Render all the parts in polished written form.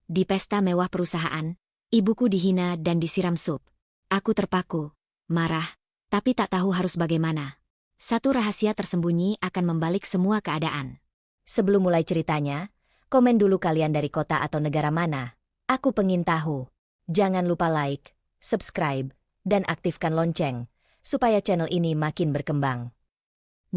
Di pesta mewah perusahaan, ibuku dihina dan disiram sup. Aku terpaku, marah, tapi tak tahu harus bagaimana. Satu rahasia tersembunyi akan membalik semua keadaan. Sebelum mulai ceritanya, komen dulu kalian dari kota atau negara mana. Aku pengen tahu. Jangan lupa like, subscribe, dan aktifkan lonceng, supaya channel ini makin berkembang.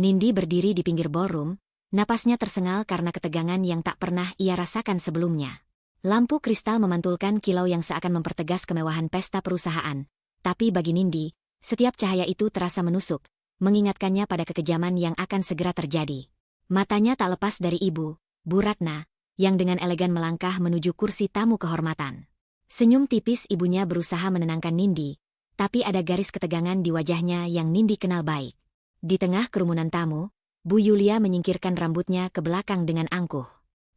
Nindi berdiri di pinggir ballroom, napasnya tersengal karena ketegangan yang tak pernah ia rasakan sebelumnya. Lampu kristal memantulkan kilau yang seakan mempertegas kemewahan pesta perusahaan. Tapi bagi Nindi, setiap cahaya itu terasa menusuk, mengingatkannya pada kekejaman yang akan segera terjadi. Matanya tak lepas dari ibu, Bu Ratna, yang dengan elegan melangkah menuju kursi tamu kehormatan. Senyum tipis ibunya berusaha menenangkan Nindi, tapi ada garis ketegangan di wajahnya yang Nindi kenal baik. Di tengah kerumunan tamu, Bu Yulia menyingkirkan rambutnya ke belakang dengan angkuh.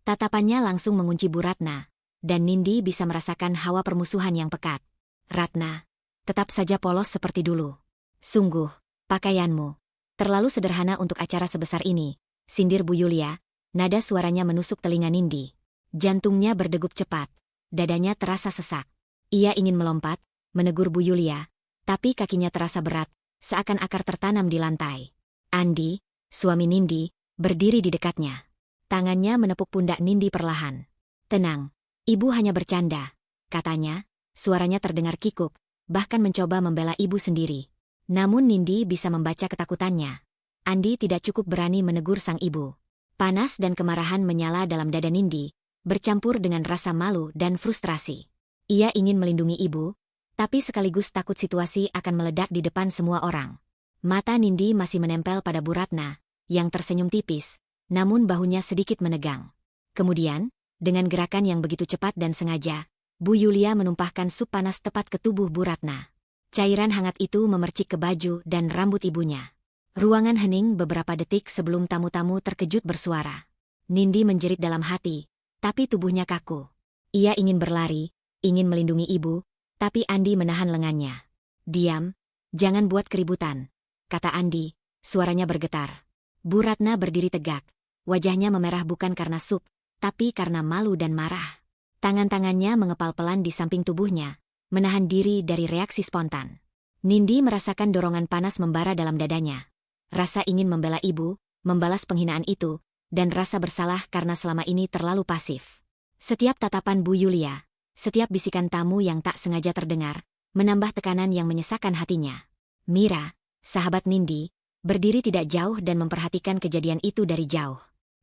Tatapannya langsung mengunci Bu Ratna, dan Nindi bisa merasakan hawa permusuhan yang pekat. Ratna, tetap saja polos seperti dulu. Sungguh, pakaianmu terlalu sederhana untuk acara sebesar ini, sindir Bu Yulia. Nada suaranya menusuk telinga Nindi. Jantungnya berdegup cepat, dadanya terasa sesak. Ia ingin melompat, menegur Bu Yulia, tapi kakinya terasa berat, seakan akar tertanam di lantai. Andi, suami Nindi, berdiri di dekatnya. Tangannya menepuk pundak Nindi perlahan. Tenang, ibu hanya bercanda, katanya, suaranya terdengar kikuk, bahkan mencoba membela ibu sendiri. Namun Nindi bisa membaca ketakutannya. Andi tidak cukup berani menegur sang ibu. Panas dan kemarahan menyala dalam dada Nindi, bercampur dengan rasa malu dan frustrasi. Ia ingin melindungi ibu, tapi sekaligus takut situasi akan meledak di depan semua orang. Mata Nindi masih menempel pada Bu Ratna, yang tersenyum tipis, namun bahunya sedikit menegang. Kemudian, dengan gerakan yang begitu cepat dan sengaja, Bu Yulia menumpahkan sup panas tepat ke tubuh Bu Ratna. Cairan hangat itu memercik ke baju dan rambut ibunya. Ruangan hening beberapa detik sebelum tamu-tamu terkejut bersuara. Nindi menjerit dalam hati, tapi tubuhnya kaku. Ia ingin berlari, ingin melindungi ibu, tapi Andi menahan lengannya. Diam, jangan buat keributan, kata Andi, suaranya bergetar. Bu Ratna berdiri tegak, wajahnya memerah bukan karena sup, tapi karena malu dan marah. Tangan-tangannya mengepal pelan di samping tubuhnya, menahan diri dari reaksi spontan. Nindi merasakan dorongan panas membara dalam dadanya. Rasa ingin membela ibu, membalas penghinaan itu, dan rasa bersalah karena selama ini terlalu pasif. Setiap tatapan Bu Yulia, setiap bisikan tamu yang tak sengaja terdengar, menambah tekanan yang menyesakkan hatinya. Mira, sahabat Nindi, berdiri tidak jauh dan memperhatikan kejadian itu dari jauh.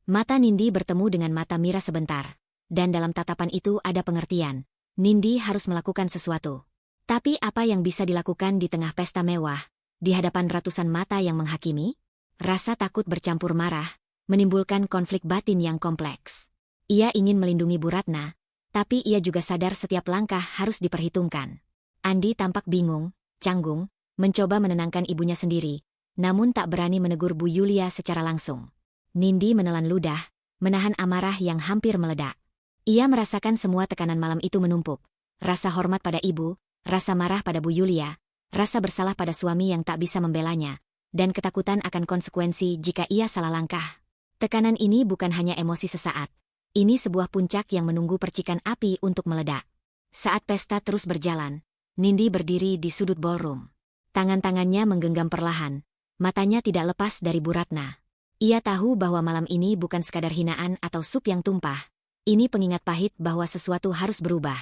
Mata Nindi bertemu dengan mata Mira sebentar, dan dalam tatapan itu ada pengertian. Nindi harus melakukan sesuatu. Tapi apa yang bisa dilakukan di tengah pesta mewah, di hadapan ratusan mata yang menghakimi? Rasa takut bercampur marah, menimbulkan konflik batin yang kompleks. Ia ingin melindungi Bu Ratna, tapi ia juga sadar setiap langkah harus diperhitungkan. Andi tampak bingung, canggung, mencoba menenangkan ibunya sendiri, namun tak berani menegur Bu Yulia secara langsung. Nindi menelan ludah, menahan amarah yang hampir meledak. Ia merasakan semua tekanan malam itu menumpuk. Rasa hormat pada ibu, rasa marah pada Bu Yulia, rasa bersalah pada suami yang tak bisa membelanya, dan ketakutan akan konsekuensi jika ia salah langkah. Tekanan ini bukan hanya emosi sesaat. Ini sebuah puncak yang menunggu percikan api untuk meledak. Saat pesta terus berjalan, Nindi berdiri di sudut ballroom. Tangan-tangannya menggenggam perlahan, matanya tidak lepas dari Bu Ratna. Ia tahu bahwa malam ini bukan sekadar hinaan atau sup yang tumpah. Ini pengingat pahit bahwa sesuatu harus berubah.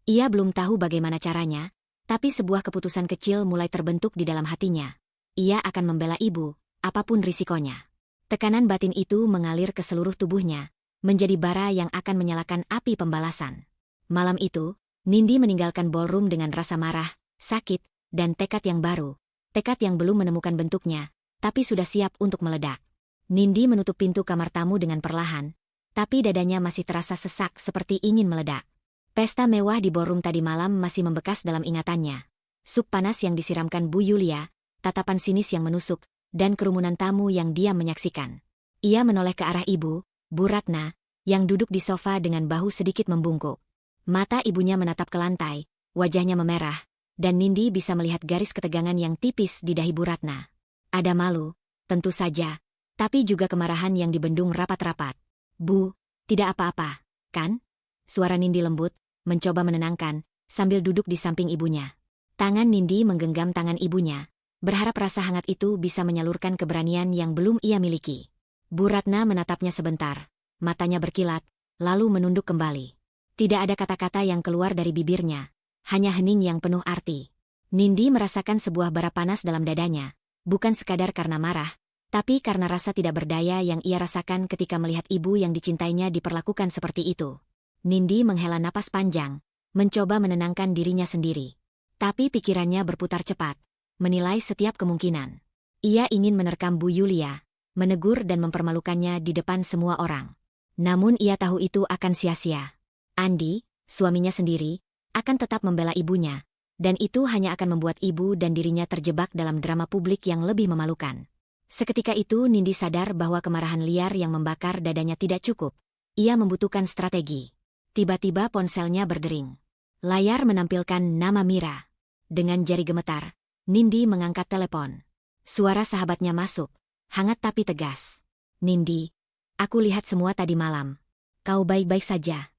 Ia belum tahu bagaimana caranya, tapi sebuah keputusan kecil mulai terbentuk di dalam hatinya. Ia akan membela ibu, apapun risikonya. Tekanan batin itu mengalir ke seluruh tubuhnya, menjadi bara yang akan menyalakan api pembalasan. Malam itu, Nindi meninggalkan ballroom dengan rasa marah, sakit, dan tekad yang baru. Tekad yang belum menemukan bentuknya, tapi sudah siap untuk meledak. Nindi menutup pintu kamar tamu dengan perlahan, tapi dadanya masih terasa sesak seperti ingin meledak. Pesta mewah di ballroom tadi malam masih membekas dalam ingatannya. Sup panas yang disiramkan Bu Yulia, tatapan sinis yang menusuk, dan kerumunan tamu yang diam menyaksikan. Ia menoleh ke arah ibu, Bu Ratna, yang duduk di sofa dengan bahu sedikit membungkuk. Mata ibunya menatap ke lantai, wajahnya memerah, dan Nindi bisa melihat garis ketegangan yang tipis di dahi Bu Ratna. Ada malu, tentu saja, tapi juga kemarahan yang dibendung rapat-rapat. Bu, tidak apa-apa, kan? Suara Nindi lembut, mencoba menenangkan, sambil duduk di samping ibunya. Tangan Nindi menggenggam tangan ibunya, berharap rasa hangat itu bisa menyalurkan keberanian yang belum ia miliki. Bu Ratna menatapnya sebentar, matanya berkilat, lalu menunduk kembali. Tidak ada kata-kata yang keluar dari bibirnya, hanya hening yang penuh arti. Nindi merasakan sebuah bara panas dalam dadanya, bukan sekadar karena marah, tapi karena rasa tidak berdaya yang ia rasakan ketika melihat ibu yang dicintainya diperlakukan seperti itu. Nindi menghela napas panjang, mencoba menenangkan dirinya sendiri. Tapi pikirannya berputar cepat, menilai setiap kemungkinan. Ia ingin menerkam Bu Yulia, menegur dan mempermalukannya di depan semua orang. Namun ia tahu itu akan sia-sia. Andi, suaminya sendiri, akan tetap membela ibunya, dan itu hanya akan membuat ibu dan dirinya terjebak dalam drama publik yang lebih memalukan. Seketika itu Nindi sadar bahwa kemarahan liar yang membakar dadanya tidak cukup. Ia membutuhkan strategi. Tiba-tiba ponselnya berdering. Layar menampilkan nama Mira. Dengan jari gemetar, Nindi mengangkat telepon. Suara sahabatnya masuk, hangat tapi tegas. Nindi, aku lihat semua tadi malam. Kau baik-baik saja?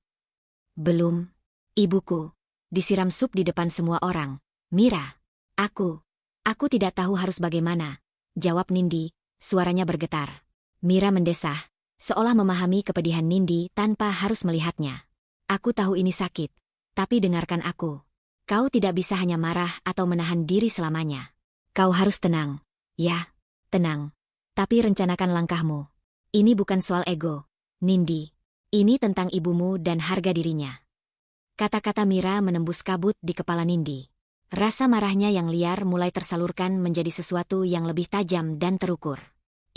Belum. Ibuku disiram sup di depan semua orang. Mira, aku tidak tahu harus bagaimana, jawab Nindi, suaranya bergetar. Mira mendesah, seolah memahami kepedihan Nindi tanpa harus melihatnya. Aku tahu ini sakit, tapi dengarkan aku. Kau tidak bisa hanya marah atau menahan diri selamanya. Kau harus tenang. Ya, tenang. Tapi rencanakan langkahmu. Ini bukan soal ego, Nindi. Ini tentang ibumu dan harga dirinya. Kata-kata Mira menembus kabut di kepala Nindi. Rasa marahnya yang liar mulai tersalurkan menjadi sesuatu yang lebih tajam dan terukur.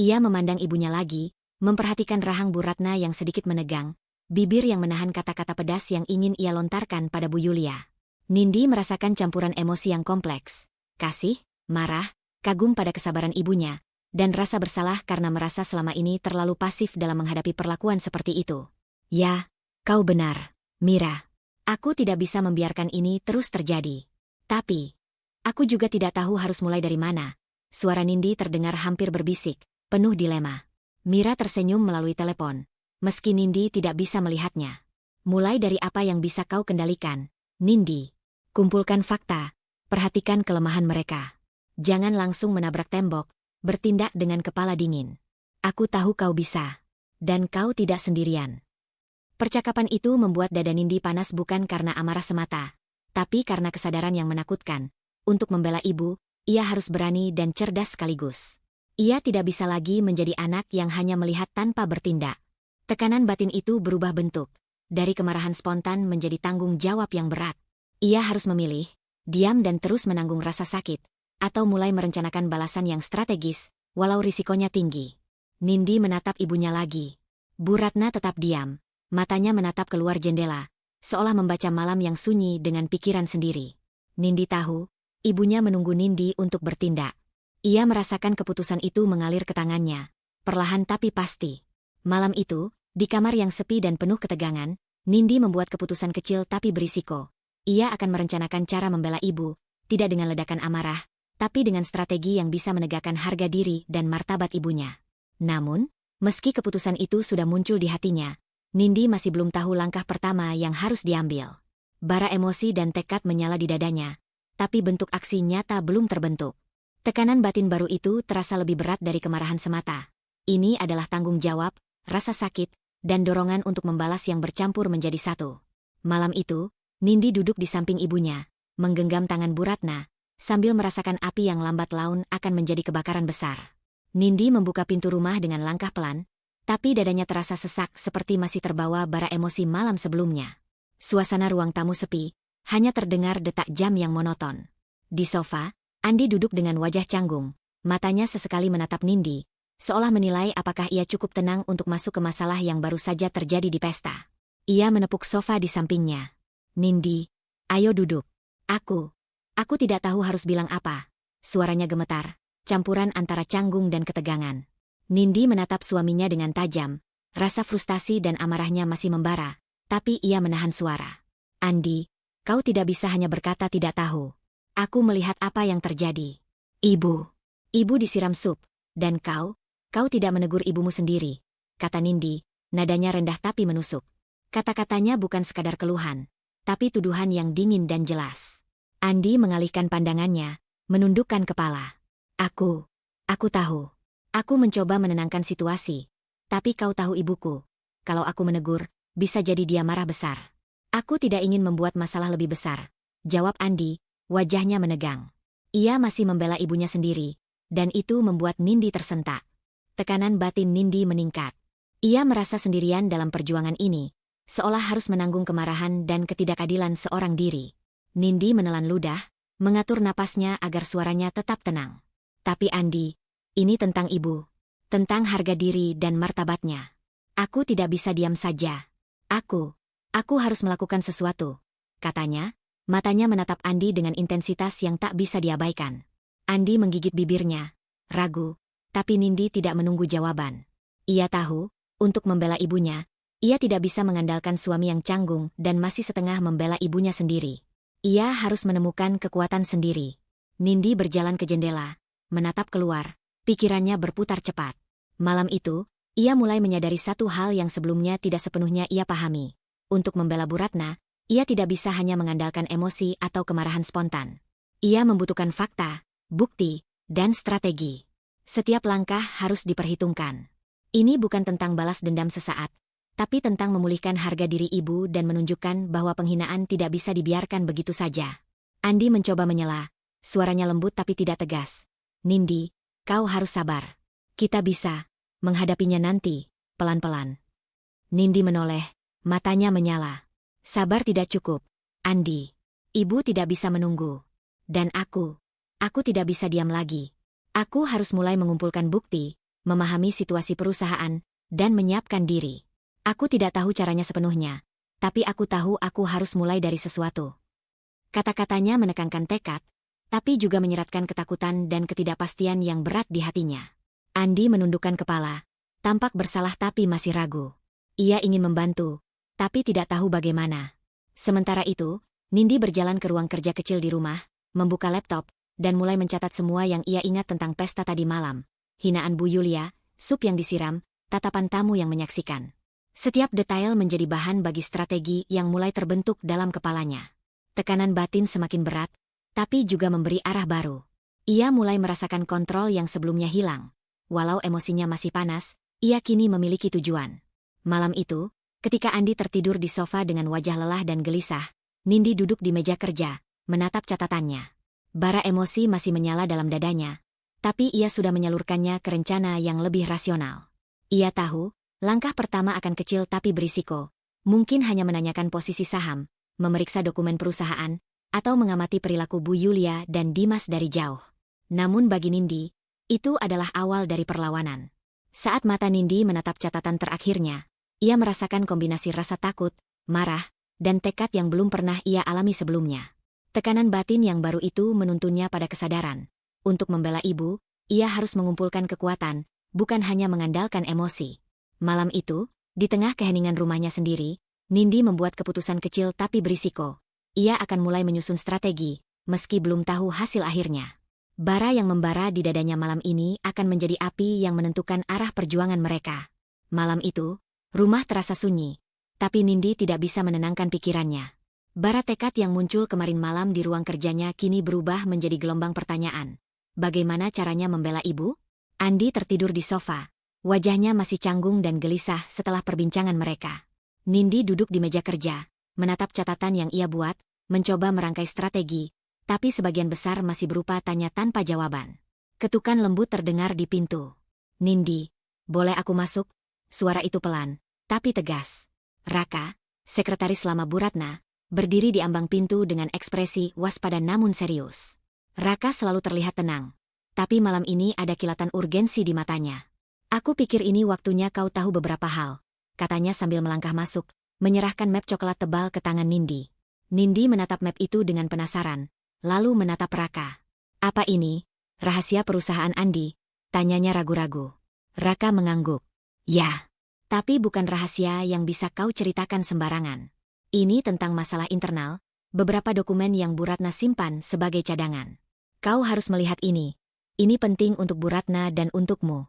Ia memandang ibunya lagi, memperhatikan rahang Bu Ratna yang sedikit menegang, bibir yang menahan kata-kata pedas yang ingin ia lontarkan pada Bu Yulia. Nindi merasakan campuran emosi yang kompleks. Kasih, marah, kagum pada kesabaran ibunya, dan rasa bersalah karena merasa selama ini terlalu pasif dalam menghadapi perlakuan seperti itu. Ya, kau benar, Mira. Aku tidak bisa membiarkan ini terus terjadi. Tapi, aku juga tidak tahu harus mulai dari mana. Suara Nindi terdengar hampir berbisik, penuh dilema. Mira tersenyum melalui telepon, meski Nindi tidak bisa melihatnya. Mulai dari apa yang bisa kau kendalikan, Nindi. Kumpulkan fakta, perhatikan kelemahan mereka. Jangan langsung menabrak tembok, bertindak dengan kepala dingin. Aku tahu kau bisa. Dan kau tidak sendirian. Percakapan itu membuat dada Nindi panas bukan karena amarah semata, tapi karena kesadaran yang menakutkan. Untuk membela ibu, ia harus berani dan cerdas sekaligus. Ia tidak bisa lagi menjadi anak yang hanya melihat tanpa bertindak. Tekanan batin itu berubah bentuk, dari kemarahan spontan menjadi tanggung jawab yang berat. Ia harus memilih, diam dan terus menanggung rasa sakit, atau mulai merencanakan balasan yang strategis, walau risikonya tinggi. Nindi menatap ibunya lagi. Bu Ratna tetap diam, matanya menatap keluar jendela, seolah membaca malam yang sunyi dengan pikiran sendiri. Nindi tahu, ibunya menunggu Nindi untuk bertindak. Ia merasakan keputusan itu mengalir ke tangannya, perlahan tapi pasti. Malam itu, di kamar yang sepi dan penuh ketegangan, Nindi membuat keputusan kecil tapi berisiko. Ia akan merencanakan cara membela ibu, tidak dengan ledakan amarah, tapi dengan strategi yang bisa menegakkan harga diri dan martabat ibunya. Namun, meski keputusan itu sudah muncul di hatinya, Nindi masih belum tahu langkah pertama yang harus diambil. Bara emosi dan tekad menyala di dadanya, tapi bentuk aksi nyata belum terbentuk. Tekanan batin baru itu terasa lebih berat dari kemarahan semata. Ini adalah tanggung jawab, rasa sakit, dan dorongan untuk membalas yang bercampur menjadi satu. Malam itu, Nindi duduk di samping ibunya, menggenggam tangan Bu Ratna, sambil merasakan api yang lambat laun akan menjadi kebakaran besar. Nindi membuka pintu rumah dengan langkah pelan, tapi dadanya terasa sesak seperti masih terbawa bara emosi malam sebelumnya. Suasana ruang tamu sepi, hanya terdengar detak jam yang monoton. Di sofa, Andi duduk dengan wajah canggung, matanya sesekali menatap Nindi, seolah menilai apakah ia cukup tenang untuk masuk ke masalah yang baru saja terjadi di pesta. Ia menepuk sofa di sampingnya. Nindi, ayo duduk. Aku tidak tahu harus bilang apa. Suaranya gemetar, campuran antara canggung dan ketegangan. Nindi menatap suaminya dengan tajam, rasa frustasi dan amarahnya masih membara, tapi ia menahan suara. Andi, kau tidak bisa hanya berkata tidak tahu. Aku melihat apa yang terjadi. Ibu disiram sup, dan kau tidak menegur ibumu sendiri, kata Nindi, nadanya rendah tapi menusuk. Kata-katanya bukan sekadar keluhan, tapi tuduhan yang dingin dan jelas. Andi mengalihkan pandangannya, menundukkan kepala. Aku tahu. Aku mencoba menenangkan situasi. Tapi kau tahu ibuku. Kalau aku menegur, bisa jadi dia marah besar. Aku tidak ingin membuat masalah lebih besar. Jawab Andi, wajahnya menegang. Ia masih membela ibunya sendiri, dan itu membuat Nindi tersentak. Tekanan batin Nindi meningkat. Ia merasa sendirian dalam perjuangan ini, seolah harus menanggung kemarahan dan ketidakadilan seorang diri. Nindi menelan ludah, mengatur napasnya agar suaranya tetap tenang. Tapi Andi, ini tentang ibu. Tentang harga diri dan martabatnya. Aku tidak bisa diam saja. Aku harus melakukan sesuatu, katanya. Matanya menatap Andi dengan intensitas yang tak bisa diabaikan. Andi menggigit bibirnya, ragu, tapi Nindi tidak menunggu jawaban. Ia tahu, untuk membela ibunya, ia tidak bisa mengandalkan suami yang canggung dan masih setengah membela ibunya sendiri. Ia harus menemukan kekuatan sendiri. Nindi berjalan ke jendela, menatap keluar, pikirannya berputar cepat. Malam itu, ia mulai menyadari satu hal yang sebelumnya tidak sepenuhnya ia pahami. Untuk membela Bu Ratna, ia tidak bisa hanya mengandalkan emosi atau kemarahan spontan. Ia membutuhkan fakta, bukti, dan strategi. Setiap langkah harus diperhitungkan. Ini bukan tentang balas dendam sesaat, tapi tentang memulihkan harga diri ibu dan menunjukkan bahwa penghinaan tidak bisa dibiarkan begitu saja. Andi mencoba menyela, suaranya lembut tapi tidak tegas. Nindi, kau harus sabar. Kita bisa menghadapinya nanti, pelan-pelan. Nindi menoleh, matanya menyala. Sabar tidak cukup, Andi. Ibu tidak bisa menunggu. Dan aku tidak bisa diam lagi. Aku harus mulai mengumpulkan bukti, memahami situasi perusahaan, dan menyiapkan diri. Aku tidak tahu caranya sepenuhnya, tapi aku tahu aku harus mulai dari sesuatu. Kata-katanya menekankan tekad, tapi juga menyeratkan ketakutan dan ketidakpastian yang berat di hatinya. Andi menundukkan kepala, tampak bersalah tapi masih ragu. Ia ingin membantu, tapi tidak tahu bagaimana. Sementara itu, Nindi berjalan ke ruang kerja kecil di rumah, membuka laptop, dan mulai mencatat semua yang ia ingat tentang pesta tadi malam. Hinaan Bu Yulia, sup yang disiram, tatapan tamu yang menyaksikan. Setiap detail menjadi bahan bagi strategi yang mulai terbentuk dalam kepalanya. Tekanan batin semakin berat, tapi juga memberi arah baru. Ia mulai merasakan kontrol yang sebelumnya hilang. Walau emosinya masih panas, ia kini memiliki tujuan. Malam itu, ketika Andi tertidur di sofa dengan wajah lelah dan gelisah, Nindi duduk di meja kerja, menatap catatannya. Bara emosi masih menyala dalam dadanya, tapi ia sudah menyalurkannya ke rencana yang lebih rasional. Ia tahu, langkah pertama akan kecil tapi berisiko. Mungkin hanya menanyakan posisi saham, memeriksa dokumen perusahaan, atau mengamati perilaku Bu Yulia dan Dimas dari jauh. Namun bagi Nindi, itu adalah awal dari perlawanan. Saat mata Nindi menatap catatan terakhirnya, ia merasakan kombinasi rasa takut, marah, dan tekad yang belum pernah ia alami sebelumnya. Tekanan batin yang baru itu menuntunnya pada kesadaran. Untuk membela ibu, ia harus mengumpulkan kekuatan, bukan hanya mengandalkan emosi. Malam itu, di tengah keheningan rumahnya sendiri, Nindi membuat keputusan kecil tapi berisiko. Ia akan mulai menyusun strategi, meski belum tahu hasil akhirnya. Bara yang membara di dadanya malam ini akan menjadi api yang menentukan arah perjuangan mereka. Malam itu, rumah terasa sunyi, tapi Nindi tidak bisa menenangkan pikirannya. Bara tekad yang muncul kemarin malam di ruang kerjanya kini berubah menjadi gelombang pertanyaan. Bagaimana caranya membela ibu? Andi tertidur di sofa. Wajahnya masih canggung dan gelisah setelah perbincangan mereka. Nindi duduk di meja kerja, menatap catatan yang ia buat, mencoba merangkai strategi, tapi sebagian besar masih berupa tanya tanpa jawaban. Ketukan lembut terdengar di pintu. Nindi, boleh aku masuk? Suara itu pelan, tapi tegas. Raka, sekretaris lama Bu Ratna, berdiri di ambang pintu dengan ekspresi waspada namun serius. Raka selalu terlihat tenang, tapi malam ini ada kilatan urgensi di matanya. Aku pikir ini waktunya kau tahu beberapa hal, katanya sambil melangkah masuk, menyerahkan map coklat tebal ke tangan Nindi. Nindi menatap map itu dengan penasaran, lalu menatap Raka. Apa ini? Rahasia perusahaan Andi? Tanyanya ragu-ragu. Raka mengangguk. Ya, tapi bukan rahasia yang bisa kau ceritakan sembarangan. Ini tentang masalah internal, beberapa dokumen yang Bu Ratna simpan sebagai cadangan. Kau harus melihat ini. Ini penting untuk Bu Ratna dan untukmu.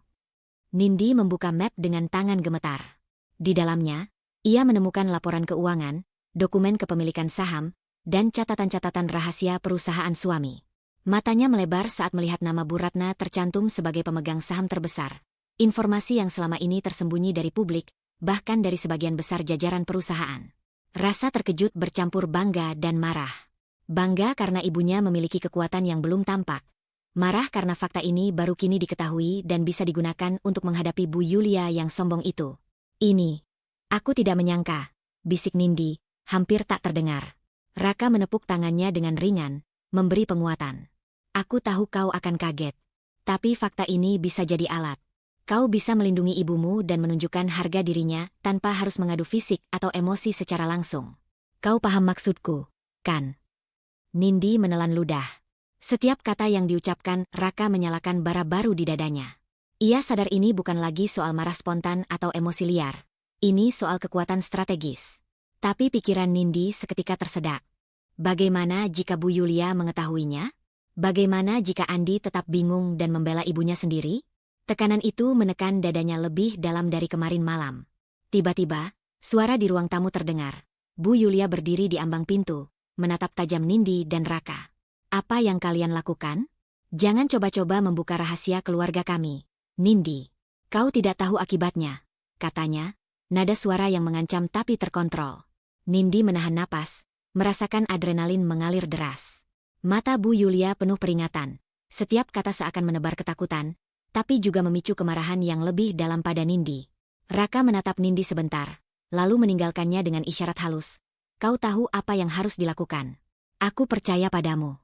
Nindi membuka map dengan tangan gemetar. Di dalamnya, Ia menemukan laporan keuangan, dokumen kepemilikan saham, dan catatan-catatan rahasia perusahaan suami. Matanya melebar saat melihat nama Bu Ratna tercantum sebagai pemegang saham terbesar. Informasi yang selama ini tersembunyi dari publik, bahkan dari sebagian besar jajaran perusahaan. Rasa terkejut bercampur bangga dan marah. Bangga karena ibunya memiliki kekuatan yang belum tampak. Marah karena fakta ini baru kini diketahui dan bisa digunakan untuk menghadapi Bu Yulia yang sombong itu. Ini, aku tidak menyangka, bisik Nindi, hampir tak terdengar. Raka menepuk tangannya dengan ringan, memberi penguatan. Aku tahu kau akan kaget. Tapi fakta ini bisa jadi alat. Kau bisa melindungi ibumu dan menunjukkan harga dirinya tanpa harus mengadu fisik atau emosi secara langsung. Kau paham maksudku, kan? Nindi menelan ludah. Setiap kata yang diucapkan, Raka menyalakan bara baru di dadanya. Ia sadar ini bukan lagi soal marah spontan atau emosi liar. Ini soal kekuatan strategis. Tapi pikiran Nindi seketika tersedak. Bagaimana jika Bu Yulia mengetahuinya? Bagaimana jika Andi tetap bingung dan membela ibunya sendiri? Tekanan itu menekan dadanya lebih dalam dari kemarin malam. Tiba-tiba, suara di ruang tamu terdengar. Bu Yulia berdiri di ambang pintu, menatap tajam Nindi dan Raka. Apa yang kalian lakukan? Jangan coba-coba membuka rahasia keluarga kami. Nindi, kau tidak tahu akibatnya, katanya, nada suara yang mengancam tapi terkontrol. Nindi menahan napas, merasakan adrenalin mengalir deras. Mata Bu Yulia penuh peringatan. Setiap kata seakan menebar ketakutan, tapi juga memicu kemarahan yang lebih dalam pada Nindi. Raka menatap Nindi sebentar, lalu meninggalkannya dengan isyarat halus. Kau tahu apa yang harus dilakukan. Aku percaya padamu.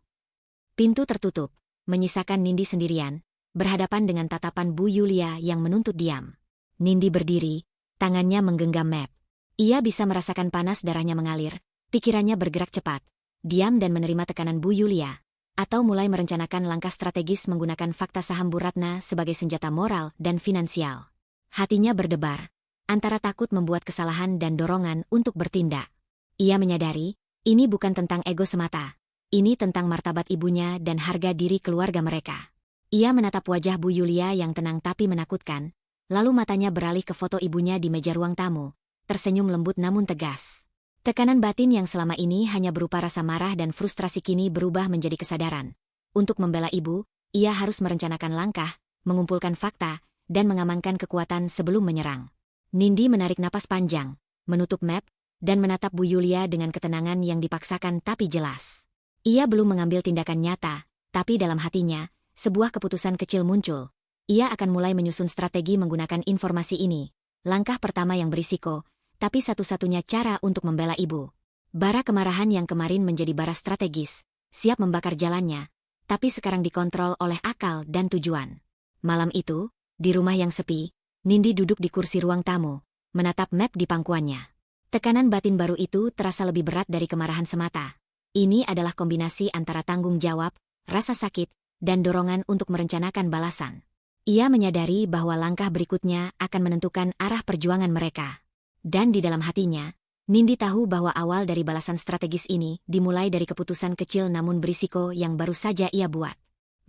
Pintu tertutup, menyisakan Nindi sendirian, berhadapan dengan tatapan Bu Yulia yang menuntut diam. Nindi berdiri, tangannya menggenggam map. Ia bisa merasakan panas darahnya mengalir, pikirannya bergerak cepat, diam dan menerima tekanan Bu Yulia. Atau mulai merencanakan langkah strategis menggunakan fakta saham Bu Ratna sebagai senjata moral dan finansial. Hatinya berdebar, antara takut membuat kesalahan dan dorongan untuk bertindak. Ia menyadari, ini bukan tentang ego semata. Ini tentang martabat ibunya dan harga diri keluarga mereka. Ia menatap wajah Bu Yulia yang tenang tapi menakutkan, lalu matanya beralih ke foto ibunya di meja ruang tamu, tersenyum lembut namun tegas. Tekanan batin yang selama ini hanya berupa rasa marah dan frustrasi kini berubah menjadi kesadaran. Untuk membela ibu, ia harus merencanakan langkah, mengumpulkan fakta, dan mengamankan kekuatan sebelum menyerang. Nindi menarik napas panjang, menutup map, dan menatap Bu Yulia dengan ketenangan yang dipaksakan tapi jelas. Ia belum mengambil tindakan nyata, tapi dalam hatinya, sebuah keputusan kecil muncul. Ia akan mulai menyusun strategi menggunakan informasi ini. Langkah pertama yang berisiko, tapi satu-satunya cara untuk membela ibu. Bara kemarahan yang kemarin menjadi bara strategis, siap membakar jalannya, tapi sekarang dikontrol oleh akal dan tujuan. Malam itu, di rumah yang sepi, Nindi duduk di kursi ruang tamu, menatap map di pangkuannya. Tekanan batin baru itu terasa lebih berat dari kemarahan semata. Ini adalah kombinasi antara tanggung jawab, rasa sakit, dan dorongan untuk merencanakan balasan. Ia menyadari bahwa langkah berikutnya akan menentukan arah perjuangan mereka. Dan di dalam hatinya, Nindi tahu bahwa awal dari balasan strategis ini dimulai dari keputusan kecil namun berisiko yang baru saja ia buat.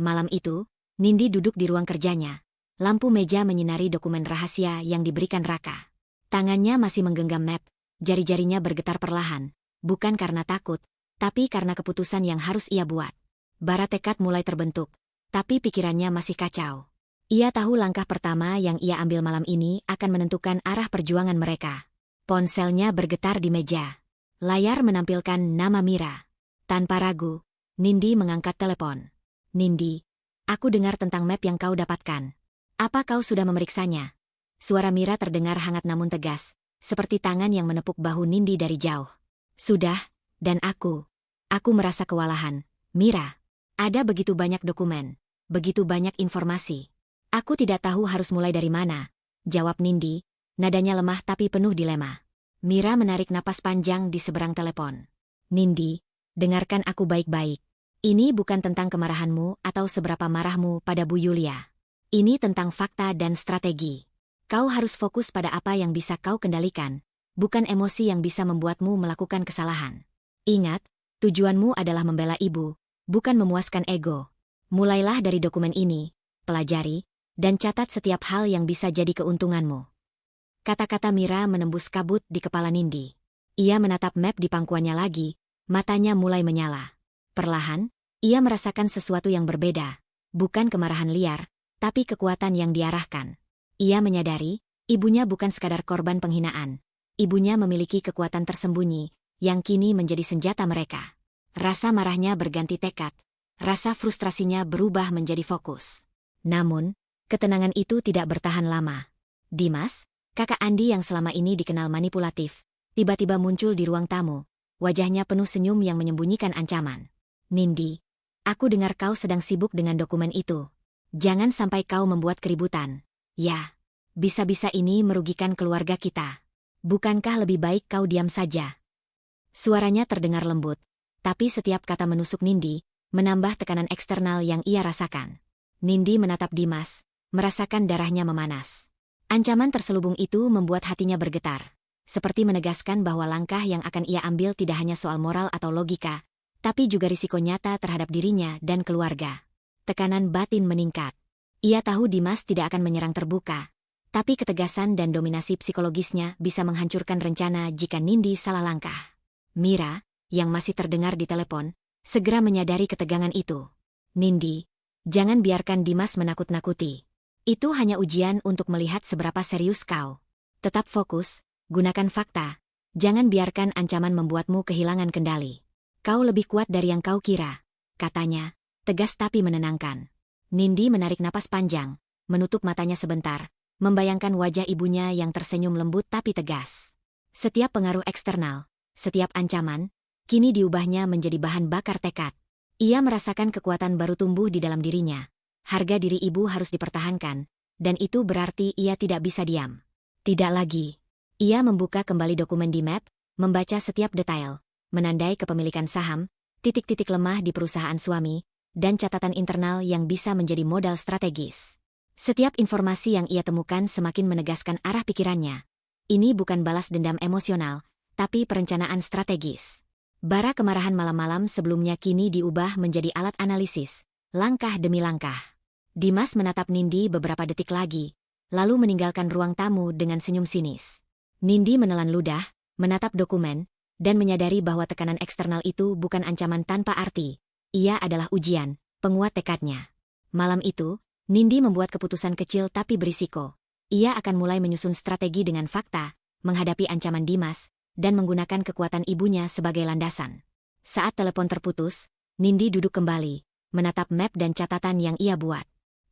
Malam itu, Nindi duduk di ruang kerjanya. Lampu meja menyinari dokumen rahasia yang diberikan Raka. Tangannya masih menggenggam map, jari-jarinya bergetar perlahan, bukan karena takut, tapi karena keputusan yang harus ia buat. Bara tekad mulai terbentuk, tapi pikirannya masih kacau. Ia tahu langkah pertama yang ia ambil malam ini akan menentukan arah perjuangan mereka. Ponselnya bergetar di meja. Layar menampilkan nama Mira. Tanpa ragu, Nindi mengangkat telepon. Nindi, aku dengar tentang map yang kau dapatkan. Apa kau sudah memeriksanya? Suara Mira terdengar hangat namun tegas, seperti tangan yang menepuk bahu Nindi dari jauh. Sudah, dan aku merasa kewalahan. Mira, ada begitu banyak dokumen, begitu banyak informasi. Aku tidak tahu harus mulai dari mana, jawab Nindi, nadanya lemah tapi penuh dilema. Mira menarik napas panjang di seberang telepon. Nindi, dengarkan aku baik-baik. Ini bukan tentang kemarahanmu atau seberapa marahmu pada Bu Yulia. Ini tentang fakta dan strategi. Kau harus fokus pada apa yang bisa kau kendalikan, bukan emosi yang bisa membuatmu melakukan kesalahan. Ingat, tujuanmu adalah membela ibu, bukan memuaskan ego. Mulailah dari dokumen ini, pelajari, dan catat setiap hal yang bisa jadi keuntunganmu. Kata-kata Mira menembus kabut di kepala Nindi. Ia menatap map di pangkuannya lagi, matanya mulai menyala. Perlahan, ia merasakan sesuatu yang berbeda. Bukan kemarahan liar, tapi kekuatan yang diarahkan. Ia menyadari, ibunya bukan sekadar korban penghinaan. Ibunya memiliki kekuatan tersembunyi, yang kini menjadi senjata mereka. Rasa marahnya berganti tekad. Rasa frustrasinya berubah menjadi fokus. Namun, ketenangan itu tidak bertahan lama. Dimas, kakak Andi yang selama ini dikenal manipulatif, tiba-tiba muncul di ruang tamu. Wajahnya penuh senyum yang menyembunyikan ancaman. Nindi, aku dengar kau sedang sibuk dengan dokumen itu. Jangan sampai kau membuat keributan. Ya, bisa-bisa ini merugikan keluarga kita. Bukankah lebih baik kau diam saja? Suaranya terdengar lembut, tapi setiap kata menusuk Nindi, menambah tekanan eksternal yang ia rasakan. Nindi menatap Dimas, merasakan darahnya memanas. Ancaman terselubung itu membuat hatinya bergetar, seperti menegaskan bahwa langkah yang akan ia ambil tidak hanya soal moral atau logika, tapi juga risiko nyata terhadap dirinya dan keluarga. Tekanan batin meningkat. Ia tahu Dimas tidak akan menyerang terbuka, tapi ketegasan dan dominasi psikologisnya bisa menghancurkan rencana jika Nindi salah langkah. Mira, yang masih terdengar di telepon, segera menyadari ketegangan itu. Nindi, jangan biarkan Dimas menakut-nakuti. Itu hanya ujian untuk melihat seberapa serius kau. Tetap fokus, gunakan fakta. Jangan biarkan ancaman membuatmu kehilangan kendali. Kau lebih kuat dari yang kau kira, katanya, tegas tapi menenangkan. Nindi menarik napas panjang, menutup matanya sebentar, membayangkan wajah ibunya yang tersenyum lembut tapi tegas. Setiap pengaruh eksternal, setiap ancaman, kini diubahnya menjadi bahan bakar tekad. Ia merasakan kekuatan baru tumbuh di dalam dirinya. Harga diri ibu harus dipertahankan, dan itu berarti ia tidak bisa diam. Tidak lagi. Ia membuka kembali dokumen di map, membaca setiap detail, menandai kepemilikan saham, titik-titik lemah di perusahaan suami, dan catatan internal yang bisa menjadi modal strategis. Setiap informasi yang ia temukan semakin menegaskan arah pikirannya. Ini bukan balas dendam emosional, tapi perencanaan strategis. Bara kemarahan malam-malam sebelumnya kini diubah menjadi alat analisis, langkah demi langkah. Dimas menatap Nindi beberapa detik lagi, lalu meninggalkan ruang tamu dengan senyum sinis. Nindi menelan ludah, menatap dokumen, dan menyadari bahwa tekanan eksternal itu bukan ancaman tanpa arti. Ia adalah ujian, penguat tekadnya. Malam itu, Nindi membuat keputusan kecil tapi berisiko. Ia akan mulai menyusun strategi dengan fakta, menghadapi ancaman Dimas, dan menggunakan kekuatan ibunya sebagai landasan. Saat telepon terputus, Nindi duduk kembali, menatap map dan catatan yang ia buat.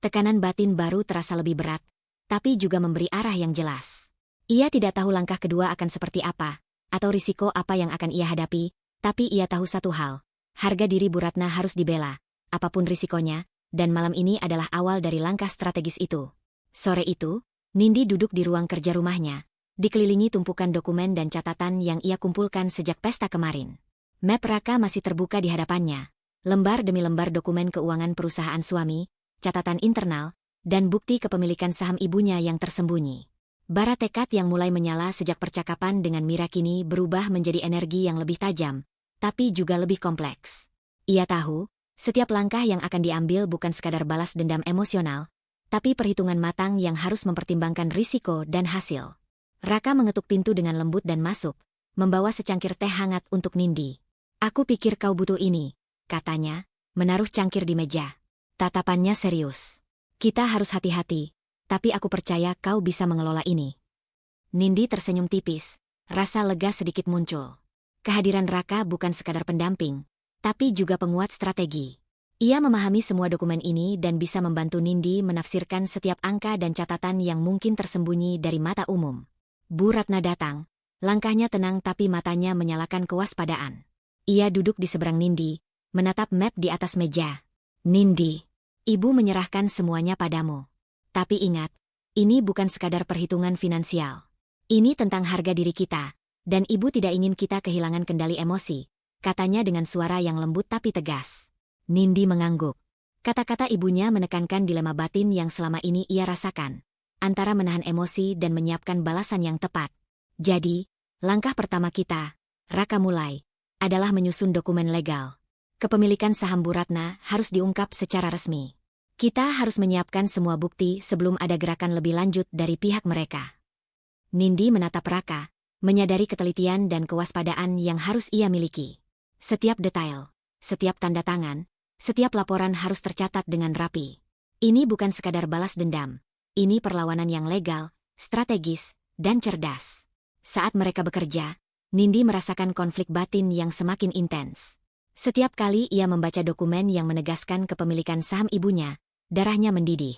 Tekanan batin baru terasa lebih berat, tapi juga memberi arah yang jelas. Ia tidak tahu langkah kedua akan seperti apa, atau risiko apa yang akan ia hadapi, tapi ia tahu satu hal. Harga diri Bu Ratna harus dibela, apapun risikonya, dan malam ini adalah awal dari langkah strategis itu. Sore itu, Nindi duduk di ruang kerja rumahnya, dikelilingi tumpukan dokumen dan catatan yang ia kumpulkan sejak pesta kemarin. Map Raka masih terbuka di hadapannya, lembar demi lembar dokumen keuangan perusahaan suami, catatan internal, dan bukti kepemilikan saham ibunya yang tersembunyi. Bara tekad yang mulai menyala sejak percakapan dengan Mira kini berubah menjadi energi yang lebih tajam, tapi juga lebih kompleks. Ia tahu, setiap langkah yang akan diambil bukan sekadar balas dendam emosional, tapi perhitungan matang yang harus mempertimbangkan risiko dan hasil. Raka mengetuk pintu dengan lembut dan masuk, membawa secangkir teh hangat untuk Nindi. Aku pikir kau butuh ini, katanya, menaruh cangkir di meja. Tatapannya serius. Kita harus hati-hati, tapi aku percaya kau bisa mengelola ini. Nindi tersenyum tipis, rasa lega sedikit muncul. Kehadiran Raka bukan sekadar pendamping, tapi juga penguat strategi. Ia memahami semua dokumen ini dan bisa membantu Nindi menafsirkan setiap angka dan catatan yang mungkin tersembunyi dari mata umum. Bu Ratna datang, langkahnya tenang tapi matanya menyalakan kewaspadaan. Ia duduk di seberang Nindi, menatap map di atas meja. Nindi, ibu menyerahkan semuanya padamu. Tapi ingat, ini bukan sekadar perhitungan finansial. Ini tentang harga diri kita, dan ibu tidak ingin kita kehilangan kendali emosi, katanya dengan suara yang lembut tapi tegas. Nindi mengangguk. Kata-kata ibunya menekankan dilema batin yang selama ini ia rasakan, antara menahan emosi dan menyiapkan balasan yang tepat. Jadi, langkah pertama kita, Raka mulai, adalah menyusun dokumen legal. Kepemilikan saham Bu Ratna harus diungkap secara resmi. Kita harus menyiapkan semua bukti sebelum ada gerakan lebih lanjut dari pihak mereka. Nindi menatap Raka, menyadari ketelitian dan kewaspadaan yang harus ia miliki. Setiap detail, setiap tanda tangan, setiap laporan harus tercatat dengan rapi. Ini bukan sekadar balas dendam. Ini perlawanan yang legal, strategis, dan cerdas. Saat mereka bekerja, Nindi merasakan konflik batin yang semakin intens. Setiap kali ia membaca dokumen yang menegaskan kepemilikan saham ibunya, darahnya mendidih.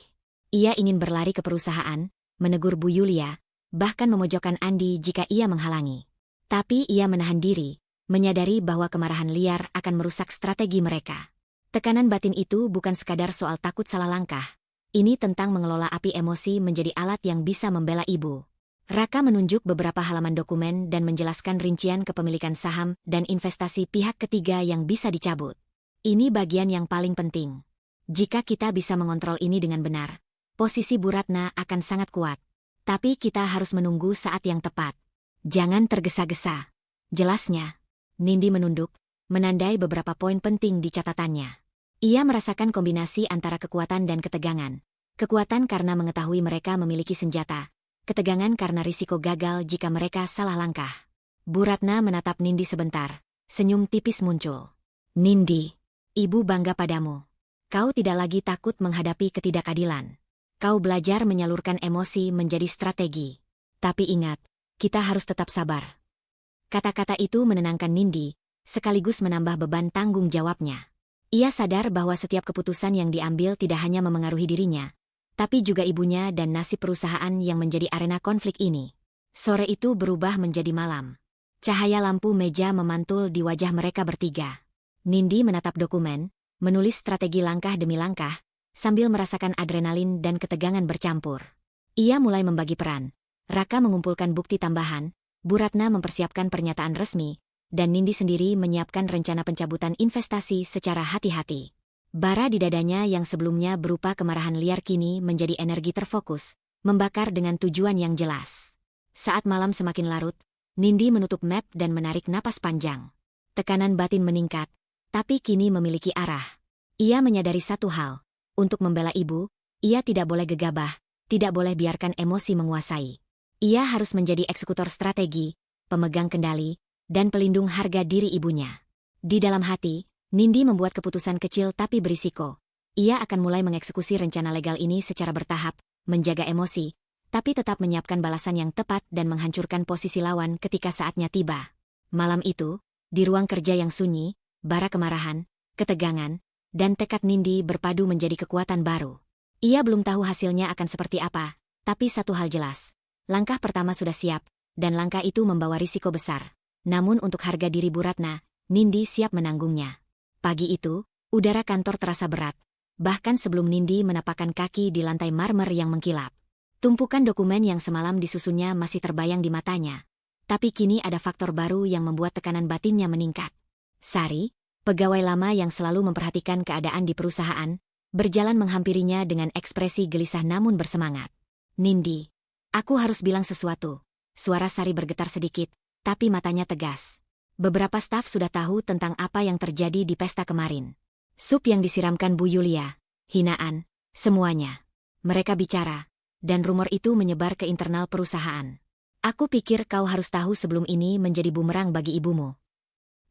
Ia ingin berlari ke perusahaan, menegur Bu Yulia, bahkan memojokkan Andi jika ia menghalangi. Tapi ia menahan diri, menyadari bahwa kemarahan liar akan merusak strategi mereka. Tekanan batin itu bukan sekadar soal takut salah langkah. Ini tentang mengelola api emosi menjadi alat yang bisa membela ibu. Raka menunjuk beberapa halaman dokumen dan menjelaskan rincian kepemilikan saham dan investasi pihak ketiga yang bisa dicabut. Ini bagian yang paling penting. Jika kita bisa mengontrol ini dengan benar, posisi Bu Ratna akan sangat kuat. Tapi kita harus menunggu saat yang tepat. Jangan tergesa-gesa. Jelasnya. Nindi menunduk, menandai beberapa poin penting di catatannya. Ia merasakan kombinasi antara kekuatan dan ketegangan. Kekuatan karena mengetahui mereka memiliki senjata. Ketegangan karena risiko gagal jika mereka salah langkah. Bu Ratna menatap Nindi sebentar. Senyum tipis muncul. Nindi, ibu bangga padamu. Kau tidak lagi takut menghadapi ketidakadilan. Kau belajar menyalurkan emosi menjadi strategi. Tapi ingat, kita harus tetap sabar. Kata-kata itu menenangkan Nindi, sekaligus menambah beban tanggung jawabnya. Ia sadar bahwa setiap keputusan yang diambil tidak hanya memengaruhi dirinya, tapi juga ibunya dan nasib perusahaan yang menjadi arena konflik ini. Sore itu berubah menjadi malam. Cahaya lampu meja memantul di wajah mereka bertiga. Nindi menatap dokumen, menulis strategi langkah demi langkah, sambil merasakan adrenalin dan ketegangan bercampur. Ia mulai membagi peran. Raka mengumpulkan bukti tambahan, Bu Ratna mempersiapkan pernyataan resmi, dan Nindi sendiri menyiapkan rencana pencabutan investasi secara hati-hati. Bara di dadanya yang sebelumnya berupa kemarahan liar kini menjadi energi terfokus, membakar dengan tujuan yang jelas. Saat malam semakin larut, Nindi menutup map dan menarik napas panjang. Tekanan batin meningkat, tapi kini memiliki arah. Ia menyadari satu hal, untuk membela ibu, ia tidak boleh gegabah, tidak boleh biarkan emosi menguasai. Ia harus menjadi eksekutor strategi, pemegang kendali, dan pelindung harga diri ibunya. Di dalam hati, Nindi membuat keputusan kecil tapi berisiko. Ia akan mulai mengeksekusi rencana legal ini secara bertahap, menjaga emosi, tapi tetap menyiapkan balasan yang tepat dan menghancurkan posisi lawan ketika saatnya tiba. Malam itu, di ruang kerja yang sunyi, bara kemarahan, ketegangan, dan tekad Nindi berpadu menjadi kekuatan baru. Ia belum tahu hasilnya akan seperti apa, tapi satu hal jelas. Langkah pertama sudah siap, dan langkah itu membawa risiko besar. Namun untuk harga diri Bu Ratna, Nindi siap menanggungnya. Pagi itu, udara kantor terasa berat, bahkan sebelum Nindi menapakkan kaki di lantai marmer yang mengkilap. Tumpukan dokumen yang semalam disusunnya masih terbayang di matanya. Tapi kini ada faktor baru yang membuat tekanan batinnya meningkat. Sari, pegawai lama yang selalu memperhatikan keadaan di perusahaan, berjalan menghampirinya dengan ekspresi gelisah namun bersemangat. Nindi, aku harus bilang sesuatu. Suara Sari bergetar sedikit, tapi matanya tegas. Beberapa staf sudah tahu tentang apa yang terjadi di pesta kemarin. Sup yang disiramkan Bu Yulia, hinaan, semuanya. Mereka bicara, dan rumor itu menyebar ke internal perusahaan. Aku pikir kau harus tahu sebelum ini menjadi bumerang bagi ibumu.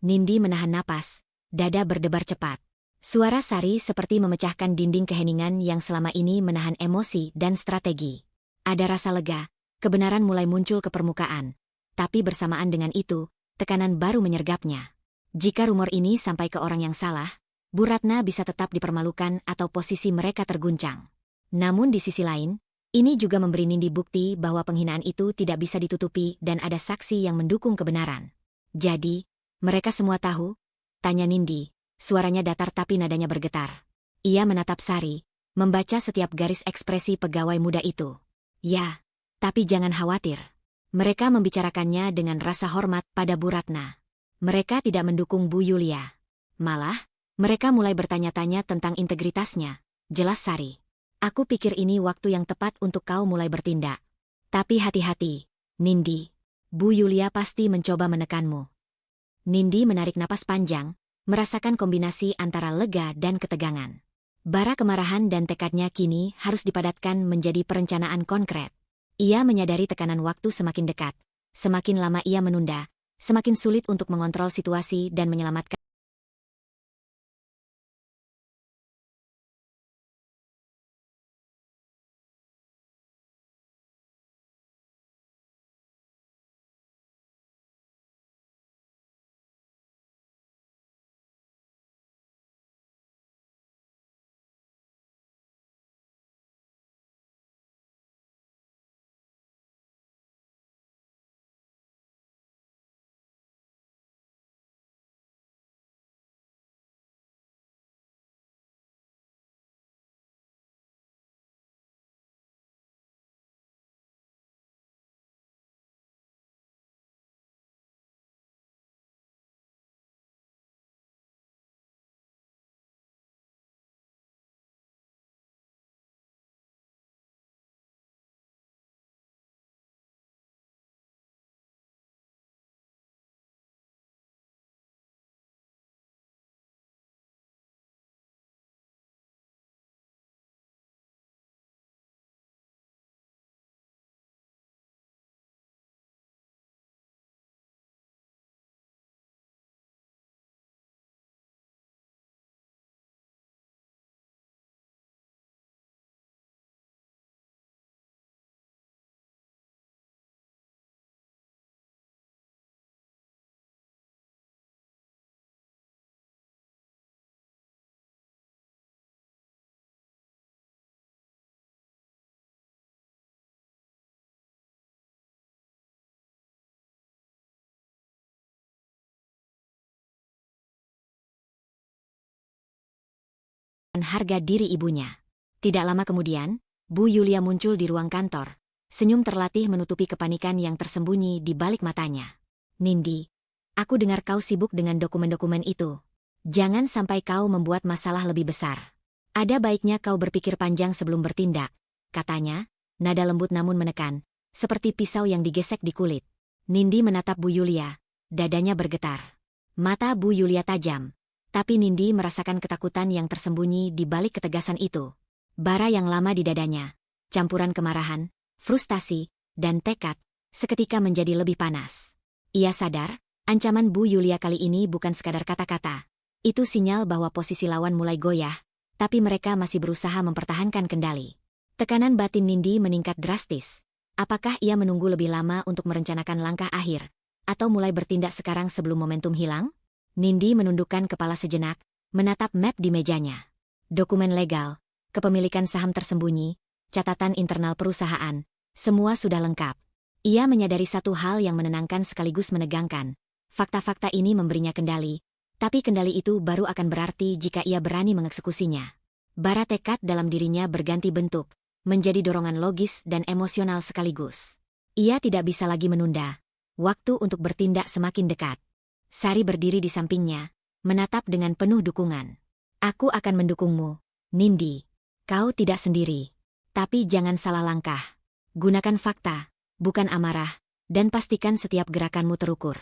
Nindi menahan napas, dada berdebar cepat. Suara Sari seperti memecahkan dinding keheningan yang selama ini menahan emosi dan strategi. Ada rasa lega, kebenaran mulai muncul ke permukaan. Tapi bersamaan dengan itu, tekanan baru menyergapnya. Jika rumor ini sampai ke orang yang salah, Bu Ratna bisa tetap dipermalukan atau posisi mereka terguncang. Namun di sisi lain, ini juga memberi Nindi bukti bahwa penghinaan itu tidak bisa ditutupi dan ada saksi yang mendukung kebenaran. Jadi, mereka semua tahu? Tanya Nindi, suaranya datar tapi nadanya bergetar. Ia menatap Sari, membaca setiap garis ekspresi pegawai muda itu. Ya, tapi jangan khawatir. Mereka membicarakannya dengan rasa hormat pada Bu Ratna. Mereka tidak mendukung Bu Yulia. Malah, mereka mulai bertanya-tanya tentang integritasnya. Jelas Sari. Aku pikir ini waktu yang tepat untuk kau mulai bertindak. Tapi hati-hati, Nindi. Bu Yulia pasti mencoba menekanmu. Nindi menarik napas panjang, merasakan kombinasi antara lega dan ketegangan. Bara kemarahan dan tekadnya kini harus dipadatkan menjadi perencanaan konkret. Ia menyadari tekanan waktu semakin dekat. Semakin lama ia menunda, semakin sulit untuk mengontrol situasi dan menyelamatkan harga diri ibunya. Tidak lama kemudian, Bu Yulia muncul di ruang kantor. Senyum terlatih menutupi kepanikan yang tersembunyi di balik matanya. Nindi, aku dengar kau sibuk dengan dokumen-dokumen itu. Jangan sampai kau membuat masalah lebih besar. Ada baiknya kau berpikir panjang sebelum bertindak, katanya, nada lembut namun menekan, seperti pisau yang digesek di kulit. Nindi menatap Bu Yulia, dadanya bergetar. Mata Bu Yulia tajam, tapi Nindi merasakan ketakutan yang tersembunyi di balik ketegasan itu. Bara yang lama di dadanya, campuran kemarahan, frustasi, dan tekad, seketika menjadi lebih panas. Ia sadar, ancaman Bu Yulia kali ini bukan sekadar kata-kata. Itu sinyal bahwa posisi lawan mulai goyah, tapi mereka masih berusaha mempertahankan kendali. Tekanan batin Nindi meningkat drastis. Apakah ia menunggu lebih lama untuk merencanakan langkah akhir, atau mulai bertindak sekarang sebelum momentum hilang? Nindi menundukkan kepala sejenak, menatap map di mejanya. Dokumen legal, kepemilikan saham tersembunyi, catatan internal perusahaan, semua sudah lengkap. Ia menyadari satu hal yang menenangkan sekaligus menegangkan. Fakta-fakta ini memberinya kendali, tapi kendali itu baru akan berarti jika ia berani mengeksekusinya. Bara tekad dalam dirinya berganti bentuk, menjadi dorongan logis dan emosional sekaligus. Ia tidak bisa lagi menunda. Waktu untuk bertindak semakin dekat. Sari berdiri di sampingnya, menatap dengan penuh dukungan. Aku akan mendukungmu, Nindi. Kau tidak sendiri. Tapi jangan salah langkah. Gunakan fakta, bukan amarah, dan pastikan setiap gerakanmu terukur.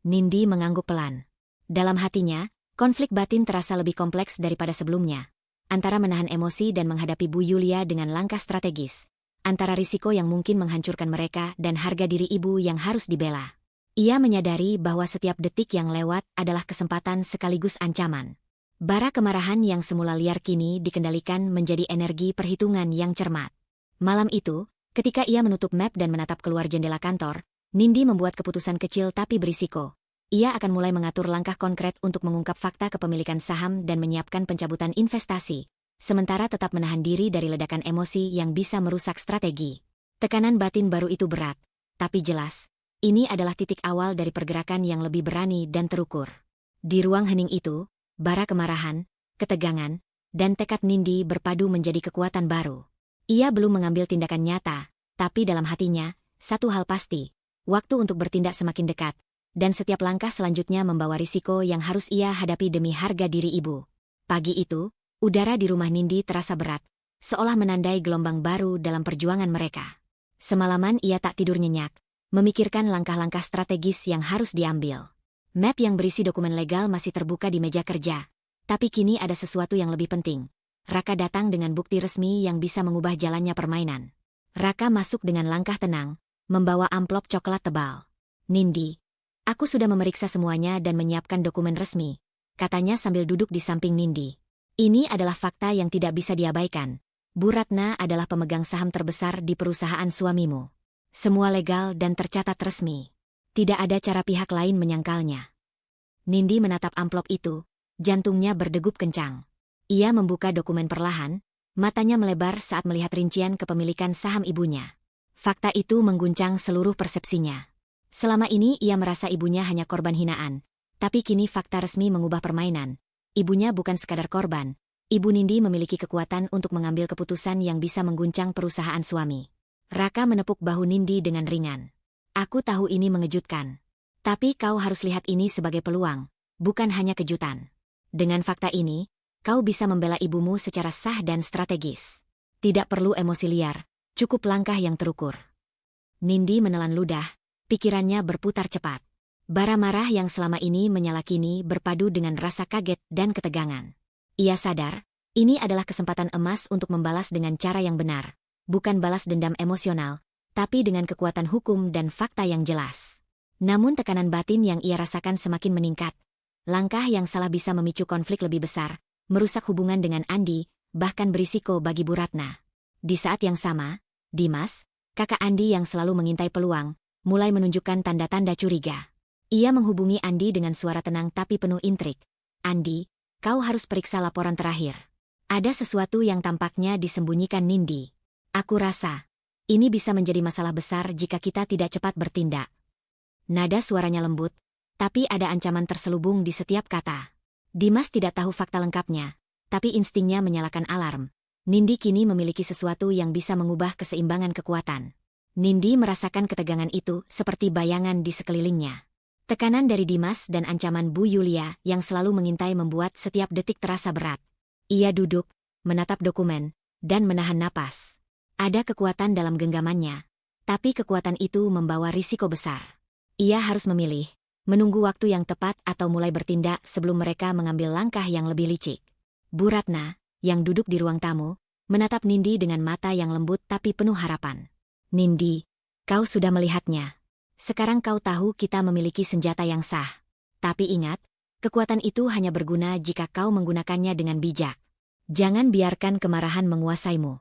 Nindi mengangguk pelan. Dalam hatinya, konflik batin terasa lebih kompleks daripada sebelumnya. Antara menahan emosi dan menghadapi Bu Yulia dengan langkah strategis. Antara risiko yang mungkin menghancurkan mereka dan harga diri ibu yang harus dibela. Ia menyadari bahwa setiap detik yang lewat adalah kesempatan sekaligus ancaman. Bara kemarahan yang semula liar kini dikendalikan menjadi energi perhitungan yang cermat. Malam itu, ketika ia menutup map dan menatap keluar jendela kantor, Nindi membuat keputusan kecil tapi berisiko. Ia akan mulai mengatur langkah konkret untuk mengungkap fakta kepemilikan saham dan menyiapkan pencabutan investasi, sementara tetap menahan diri dari ledakan emosi yang bisa merusak strategi. Tekanan batin baru itu berat, tapi jelas. Ini adalah titik awal dari pergerakan yang lebih berani dan terukur. Di ruang hening itu, bara kemarahan, ketegangan, dan tekad Nindi berpadu menjadi kekuatan baru. Ia belum mengambil tindakan nyata, tapi dalam hatinya, satu hal pasti, waktu untuk bertindak semakin dekat, dan setiap langkah selanjutnya membawa risiko yang harus ia hadapi demi harga diri ibu. Pagi itu, udara di rumah Nindi terasa berat, seolah menandai gelombang baru dalam perjuangan mereka. Semalaman ia tak tidur nyenyak, memikirkan langkah-langkah strategis yang harus diambil. Map yang berisi dokumen legal masih terbuka di meja kerja. Tapi kini ada sesuatu yang lebih penting. Raka datang dengan bukti resmi yang bisa mengubah jalannya permainan. Raka masuk dengan langkah tenang, membawa amplop coklat tebal. Nindi, aku sudah memeriksa semuanya dan menyiapkan dokumen resmi, katanya sambil duduk di samping Nindi. Ini adalah fakta yang tidak bisa diabaikan. Bu Ratna adalah pemegang saham terbesar di perusahaan suamimu. Semua legal dan tercatat resmi. Tidak ada cara pihak lain menyangkalnya. Nindi menatap amplop itu, jantungnya berdegup kencang. Ia membuka dokumen perlahan, matanya melebar saat melihat rincian kepemilikan saham ibunya. Fakta itu mengguncang seluruh persepsinya. Selama ini ia merasa ibunya hanya korban hinaan, tapi kini fakta resmi mengubah permainan. Ibunya bukan sekadar korban. Ibu Nindi memiliki kekuatan untuk mengambil keputusan yang bisa mengguncang perusahaan suami. Raka menepuk bahu Nindi dengan ringan. Aku tahu ini mengejutkan. Tapi kau harus lihat ini sebagai peluang, bukan hanya kejutan. Dengan fakta ini, kau bisa membela ibumu secara sah dan strategis. Tidak perlu emosi liar, cukup langkah yang terukur. Nindi menelan ludah, pikirannya berputar cepat. Bara marah yang selama ini menyala kini berpadu dengan rasa kaget dan ketegangan. Ia sadar, ini adalah kesempatan emas untuk membalas dengan cara yang benar. Bukan balas dendam emosional, tapi dengan kekuatan hukum dan fakta yang jelas. Namun tekanan batin yang ia rasakan semakin meningkat. Langkah yang salah bisa memicu konflik lebih besar, merusak hubungan dengan Andi, bahkan berisiko bagi Bu Ratna. Di saat yang sama, Dimas, kakak Andi yang selalu mengintai peluang, mulai menunjukkan tanda-tanda curiga. Ia menghubungi Andi dengan suara tenang tapi penuh intrik. Andi, kau harus periksa laporan terakhir. Ada sesuatu yang tampaknya disembunyikan Nindi. Aku rasa, ini bisa menjadi masalah besar jika kita tidak cepat bertindak. Nada suaranya lembut, tapi ada ancaman terselubung di setiap kata. Dimas tidak tahu fakta lengkapnya, tapi instingnya menyalakan alarm. Nindi kini memiliki sesuatu yang bisa mengubah keseimbangan kekuatan. Nindi merasakan ketegangan itu seperti bayangan di sekelilingnya. Tekanan dari Dimas dan ancaman Bu Yulia yang selalu mengintai membuat setiap detik terasa berat. Ia duduk, menatap dokumen, dan menahan napas. Ada kekuatan dalam genggamannya, tapi kekuatan itu membawa risiko besar. Ia harus memilih, menunggu waktu yang tepat atau mulai bertindak sebelum mereka mengambil langkah yang lebih licik. Bu Ratna, yang duduk di ruang tamu, menatap Nindi dengan mata yang lembut tapi penuh harapan. Nindi, kau sudah melihatnya. Sekarang kau tahu kita memiliki senjata yang sah. Tapi ingat, kekuatan itu hanya berguna jika kau menggunakannya dengan bijak. Jangan biarkan kemarahan menguasaimu.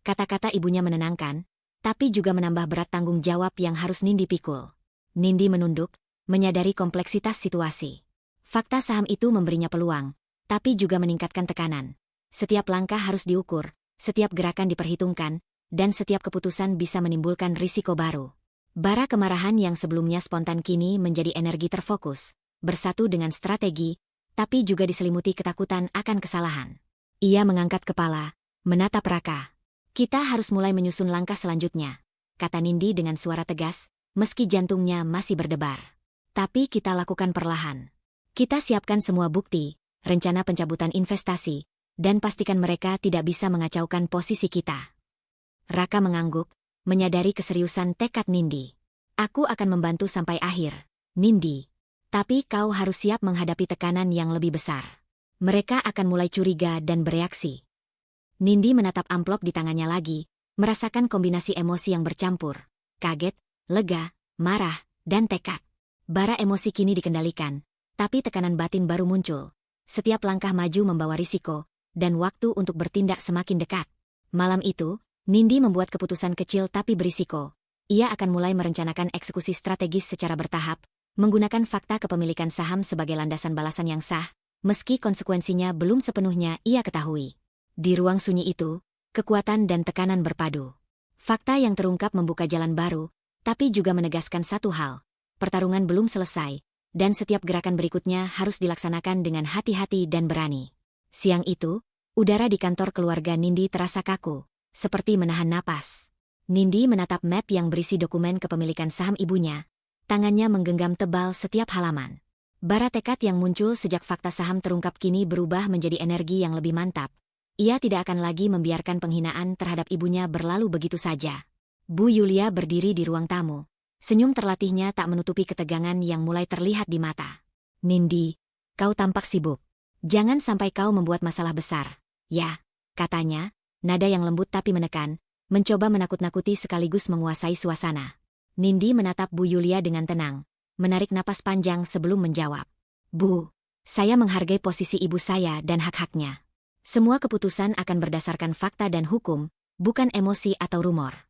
Kata-kata ibunya menenangkan, tapi juga menambah berat tanggung jawab yang harus Nindi pikul. Nindi menunduk, menyadari kompleksitas situasi. Fakta saham itu memberinya peluang, tapi juga meningkatkan tekanan. Setiap langkah harus diukur, setiap gerakan diperhitungkan, dan setiap keputusan bisa menimbulkan risiko baru. Bara kemarahan yang sebelumnya spontan kini menjadi energi terfokus, bersatu dengan strategi, tapi juga diselimuti ketakutan akan kesalahan. Ia mengangkat kepala, menatap Raka. Kita harus mulai menyusun langkah selanjutnya, kata Nindi dengan suara tegas, meski jantungnya masih berdebar. Tapi kita lakukan perlahan. Kita siapkan semua bukti, rencana pencabutan investasi, dan pastikan mereka tidak bisa mengacaukan posisi kita. Raka mengangguk, menyadari keseriusan tekad Nindi. Aku akan membantu sampai akhir, Nindi. Tapi kau harus siap menghadapi tekanan yang lebih besar. Mereka akan mulai curiga dan bereaksi. Nindi menatap amplop di tangannya lagi, merasakan kombinasi emosi yang bercampur. Kaget, lega, marah, dan tekad. Bara emosi kini dikendalikan, tapi tekanan batin baru muncul. Setiap langkah maju membawa risiko, dan waktu untuk bertindak semakin dekat. Malam itu, Nindi membuat keputusan kecil tapi berisiko. Ia akan mulai merencanakan eksekusi strategis secara bertahap, menggunakan fakta kepemilikan saham sebagai landasan balasan yang sah, meski konsekuensinya belum sepenuhnya ia ketahui. Di ruang sunyi itu, kekuatan dan tekanan berpadu. Fakta yang terungkap membuka jalan baru, tapi juga menegaskan satu hal. Pertarungan belum selesai, dan setiap gerakan berikutnya harus dilaksanakan dengan hati-hati dan berani. Siang itu, udara di kantor keluarga Nindi terasa kaku, seperti menahan napas. Nindi menatap map yang berisi dokumen kepemilikan saham ibunya. Tangannya menggenggam tebal setiap halaman. Bara tekad yang muncul sejak fakta saham terungkap kini berubah menjadi energi yang lebih mantap. Ia tidak akan lagi membiarkan penghinaan terhadap ibunya berlalu begitu saja. Bu Yulia berdiri di ruang tamu. Senyum terlatihnya tak menutupi ketegangan yang mulai terlihat di mata. Nindi, kau tampak sibuk. Jangan sampai kau membuat masalah besar. Ya, katanya, nada yang lembut tapi menekan, mencoba menakut-nakuti sekaligus menguasai suasana. Nindi menatap Bu Yulia dengan tenang, menarik napas panjang sebelum menjawab. Bu, saya menghargai posisi ibu saya dan hak-haknya. Semua keputusan akan berdasarkan fakta dan hukum, bukan emosi atau rumor.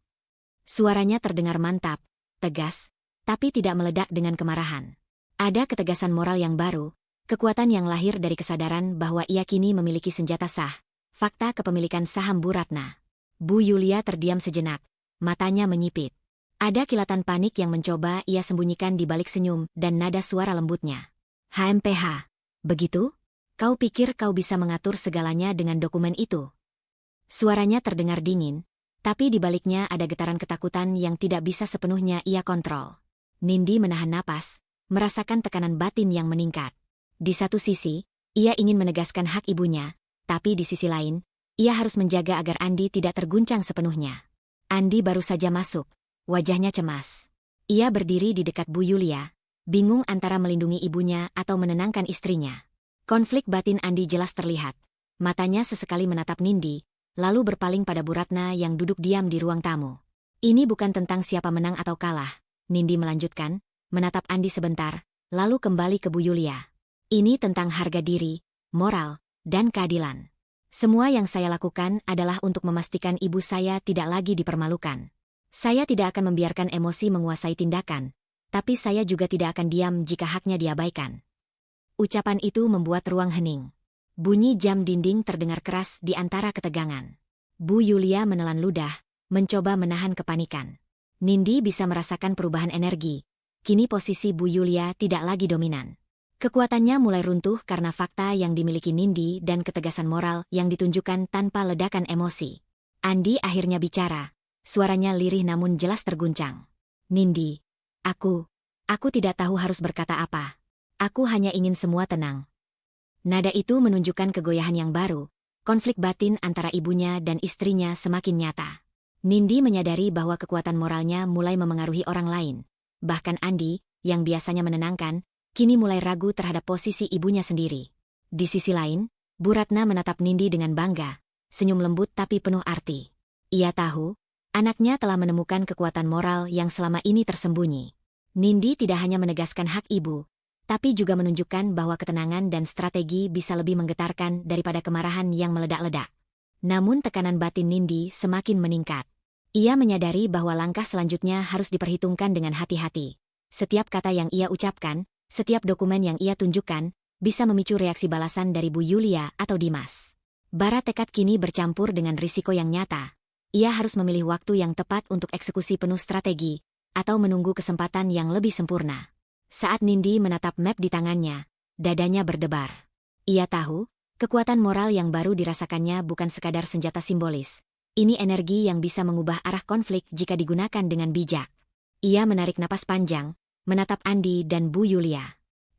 Suaranya terdengar mantap, tegas, tapi tidak meledak dengan kemarahan. Ada ketegasan moral yang baru, kekuatan yang lahir dari kesadaran bahwa ia kini memiliki senjata sah, fakta kepemilikan saham Bu Ratna. Bu Yulia terdiam sejenak, matanya menyipit. Ada kilatan panik yang mencoba ia sembunyikan di balik senyum dan nada suara lembutnya. HMPH, begitu? Kau pikir kau bisa mengatur segalanya dengan dokumen itu? Suaranya terdengar dingin, tapi di baliknya ada getaran ketakutan yang tidak bisa sepenuhnya ia kontrol. Nindi menahan napas, merasakan tekanan batin yang meningkat. Di satu sisi, ia ingin menegaskan hak ibunya, tapi di sisi lain, ia harus menjaga agar Andi tidak terguncang sepenuhnya. Andi baru saja masuk, wajahnya cemas. Ia berdiri di dekat Bu Yulia, bingung antara melindungi ibunya atau menenangkan istrinya. Konflik batin Andi jelas terlihat. Matanya sesekali menatap Nindi, lalu berpaling pada Bu Ratna yang duduk diam di ruang tamu. Ini bukan tentang siapa menang atau kalah, Nindi melanjutkan, menatap Andi sebentar, lalu kembali ke Bu Yulia. Ini tentang harga diri, moral, dan keadilan. Semua yang saya lakukan adalah untuk memastikan ibu saya tidak lagi dipermalukan. Saya tidak akan membiarkan emosi menguasai tindakan, tapi saya juga tidak akan diam jika haknya diabaikan. Ucapan itu membuat ruang hening. Bunyi jam dinding terdengar keras di antara ketegangan. Bu Yulia menelan ludah, mencoba menahan kepanikan. Nindi bisa merasakan perubahan energi. Kini posisi Bu Yulia tidak lagi dominan. Kekuatannya mulai runtuh karena fakta yang dimiliki Nindi dan ketegasan moral yang ditunjukkan tanpa ledakan emosi. Andi akhirnya bicara, suaranya lirih namun jelas terguncang. Nindi, aku tidak tahu harus berkata apa. Aku hanya ingin semua tenang. Nada itu menunjukkan kegoyahan yang baru, konflik batin antara ibunya dan istrinya semakin nyata. Nindi menyadari bahwa kekuatan moralnya mulai memengaruhi orang lain. Bahkan Andi, yang biasanya menenangkan, kini mulai ragu terhadap posisi ibunya sendiri. Di sisi lain, Bu Ratna menatap Nindi dengan bangga, senyum lembut tapi penuh arti. Ia tahu, anaknya telah menemukan kekuatan moral yang selama ini tersembunyi. Nindi tidak hanya menegaskan hak ibu, tapi juga menunjukkan bahwa ketenangan dan strategi bisa lebih menggetarkan daripada kemarahan yang meledak-ledak. Namun tekanan batin Nindi semakin meningkat. Ia menyadari bahwa langkah selanjutnya harus diperhitungkan dengan hati-hati. Setiap kata yang ia ucapkan, setiap dokumen yang ia tunjukkan, bisa memicu reaksi balasan dari Bu Yulia atau Dimas. Bara tekad kini bercampur dengan risiko yang nyata. Ia harus memilih waktu yang tepat untuk eksekusi penuh strategi, atau menunggu kesempatan yang lebih sempurna. Saat Nindi menatap map di tangannya, dadanya berdebar. Ia tahu, kekuatan moral yang baru dirasakannya bukan sekadar senjata simbolis. Ini energi yang bisa mengubah arah konflik jika digunakan dengan bijak. Ia menarik napas panjang, menatap Andi dan Bu Yulia.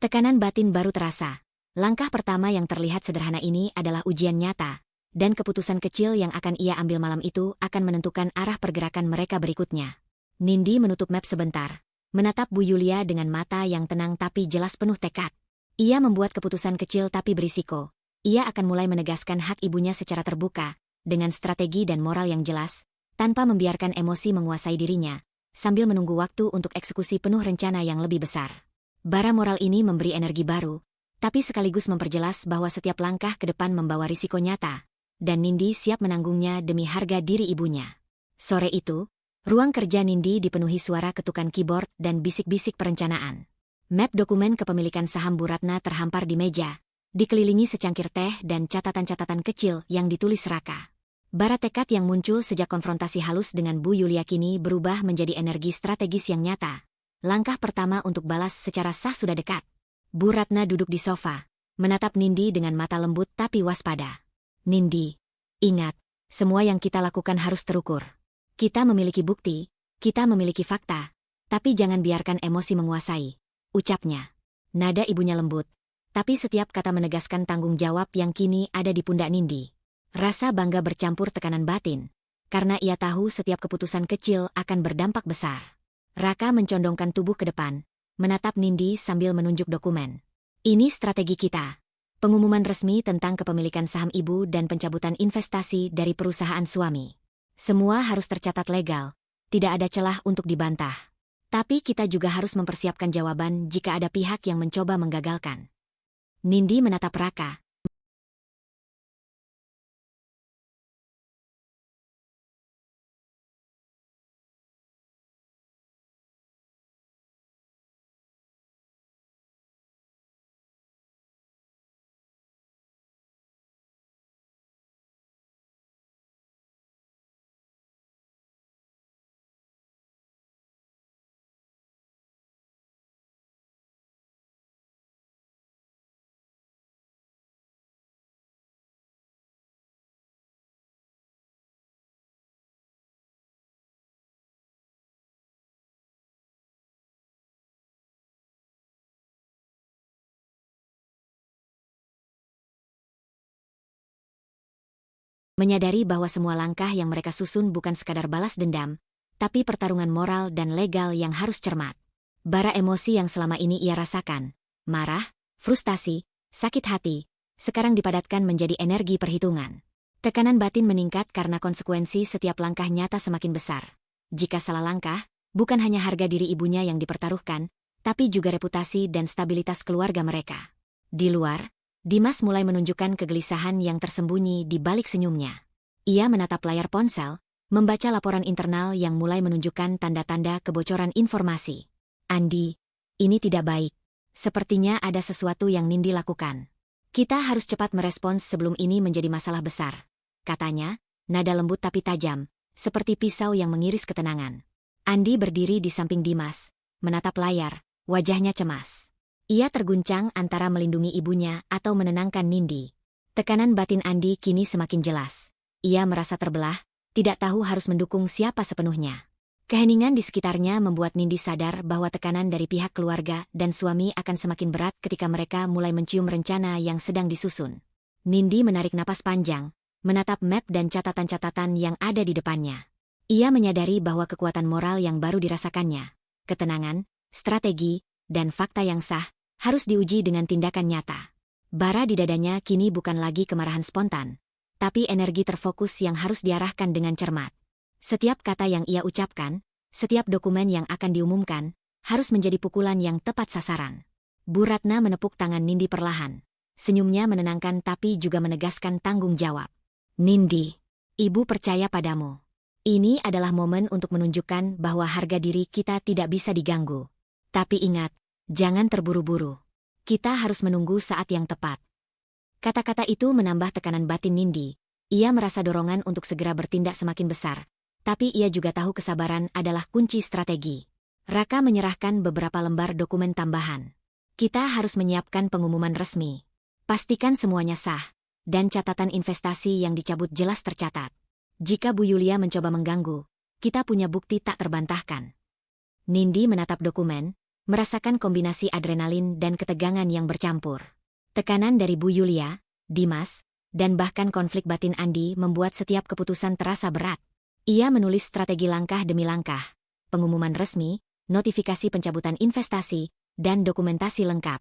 Tekanan batin baru terasa. Langkah pertama yang terlihat sederhana ini adalah ujian nyata, dan keputusan kecil yang akan ia ambil malam itu akan menentukan arah pergerakan mereka berikutnya. Nindi menutup map sebentar, menatap Bu Yulia dengan mata yang tenang tapi jelas penuh tekad. Ia membuat keputusan kecil tapi berisiko. Ia akan mulai menegaskan hak ibunya secara terbuka, dengan strategi dan moral yang jelas, tanpa membiarkan emosi menguasai dirinya, sambil menunggu waktu untuk eksekusi penuh rencana yang lebih besar. Bara moral ini memberi energi baru, tapi sekaligus memperjelas bahwa setiap langkah ke depan membawa risiko nyata, dan Nindi siap menanggungnya demi harga diri ibunya. Sore itu, ruang kerja Nindi dipenuhi suara ketukan keyboard dan bisik-bisik perencanaan. Map dokumen kepemilikan saham Bu Ratna terhampar di meja, dikelilingi secangkir teh dan catatan-catatan kecil yang ditulis Raka. Bara tekad yang muncul sejak konfrontasi halus dengan Bu Yulia kini berubah menjadi energi strategis yang nyata. Langkah pertama untuk balas secara sah sudah dekat. Bu Ratna duduk di sofa, menatap Nindi dengan mata lembut tapi waspada. Nindi, ingat, semua yang kita lakukan harus terukur. Kita memiliki bukti, kita memiliki fakta, tapi jangan biarkan emosi menguasai, ucapnya. Nada ibunya lembut, tapi setiap kata menegaskan tanggung jawab yang kini ada di pundak Nindi. Rasa bangga bercampur tekanan batin, karena ia tahu setiap keputusan kecil akan berdampak besar. Raka mencondongkan tubuh ke depan, menatap Nindi sambil menunjuk dokumen. Ini strategi kita. Pengumuman resmi tentang kepemilikan saham ibu dan pencabutan investasi dari perusahaan suami. Semua harus tercatat legal, tidak ada celah untuk dibantah. Tapi kita juga harus mempersiapkan jawaban jika ada pihak yang mencoba menggagalkan. Nindi menatap Raka. Menyadari bahwa semua langkah yang mereka susun bukan sekadar balas dendam, tapi pertarungan moral dan legal yang harus cermat. Bara emosi yang selama ini ia rasakan, marah, frustasi, sakit hati, sekarang dipadatkan menjadi energi perhitungan. Tekanan batin meningkat karena konsekuensi setiap langkah nyata semakin besar. Jika salah langkah, bukan hanya harga diri ibunya yang dipertaruhkan, tapi juga reputasi dan stabilitas keluarga mereka. Di luar, Dimas mulai menunjukkan kegelisahan yang tersembunyi di balik senyumnya. Ia menatap layar ponsel, membaca laporan internal yang mulai menunjukkan tanda-tanda kebocoran informasi. Andi, ini tidak baik. Sepertinya ada sesuatu yang Nindi lakukan. Kita harus cepat merespons sebelum ini menjadi masalah besar, katanya, nada lembut tapi tajam, seperti pisau yang mengiris ketenangan. Andi berdiri di samping Dimas, menatap layar, wajahnya cemas. Ia terguncang antara melindungi ibunya atau menenangkan Nindi. Tekanan batin Andi kini semakin jelas. Ia merasa terbelah, tidak tahu harus mendukung siapa sepenuhnya. Keheningan di sekitarnya membuat Nindi sadar bahwa tekanan dari pihak keluarga dan suami akan semakin berat ketika mereka mulai mencium rencana yang sedang disusun. Nindi menarik napas panjang, menatap map dan catatan-catatan yang ada di depannya. Ia menyadari bahwa kekuatan moral yang baru dirasakannya, ketenangan, strategi, dan fakta yang sah, harus diuji dengan tindakan nyata. Bara di dadanya kini bukan lagi kemarahan spontan, tapi energi terfokus yang harus diarahkan dengan cermat. Setiap kata yang ia ucapkan, setiap dokumen yang akan diumumkan, harus menjadi pukulan yang tepat sasaran. Bu Ratna menepuk tangan Nindi perlahan. Senyumnya menenangkan tapi juga menegaskan tanggung jawab. Nindi, ibu percaya padamu. Ini adalah momen untuk menunjukkan bahwa harga diri kita tidak bisa diganggu. Tapi ingat, jangan terburu-buru. Kita harus menunggu saat yang tepat. Kata-kata itu menambah tekanan batin Nindi. Ia merasa dorongan untuk segera bertindak semakin besar. Tapi ia juga tahu kesabaran adalah kunci strategi. Raka menyerahkan beberapa lembar dokumen tambahan. Kita harus menyiapkan pengumuman resmi. Pastikan semuanya sah, dan catatan investasi yang dicabut jelas tercatat. Jika Bu Yulia mencoba mengganggu, kita punya bukti tak terbantahkan. Nindi menatap dokumen, merasakan kombinasi adrenalin dan ketegangan yang bercampur. Tekanan dari Bu Yulia, Dimas, dan bahkan konflik batin Andi membuat setiap keputusan terasa berat. Ia menulis strategi langkah demi langkah, pengumuman resmi, notifikasi pencabutan investasi, dan dokumentasi lengkap.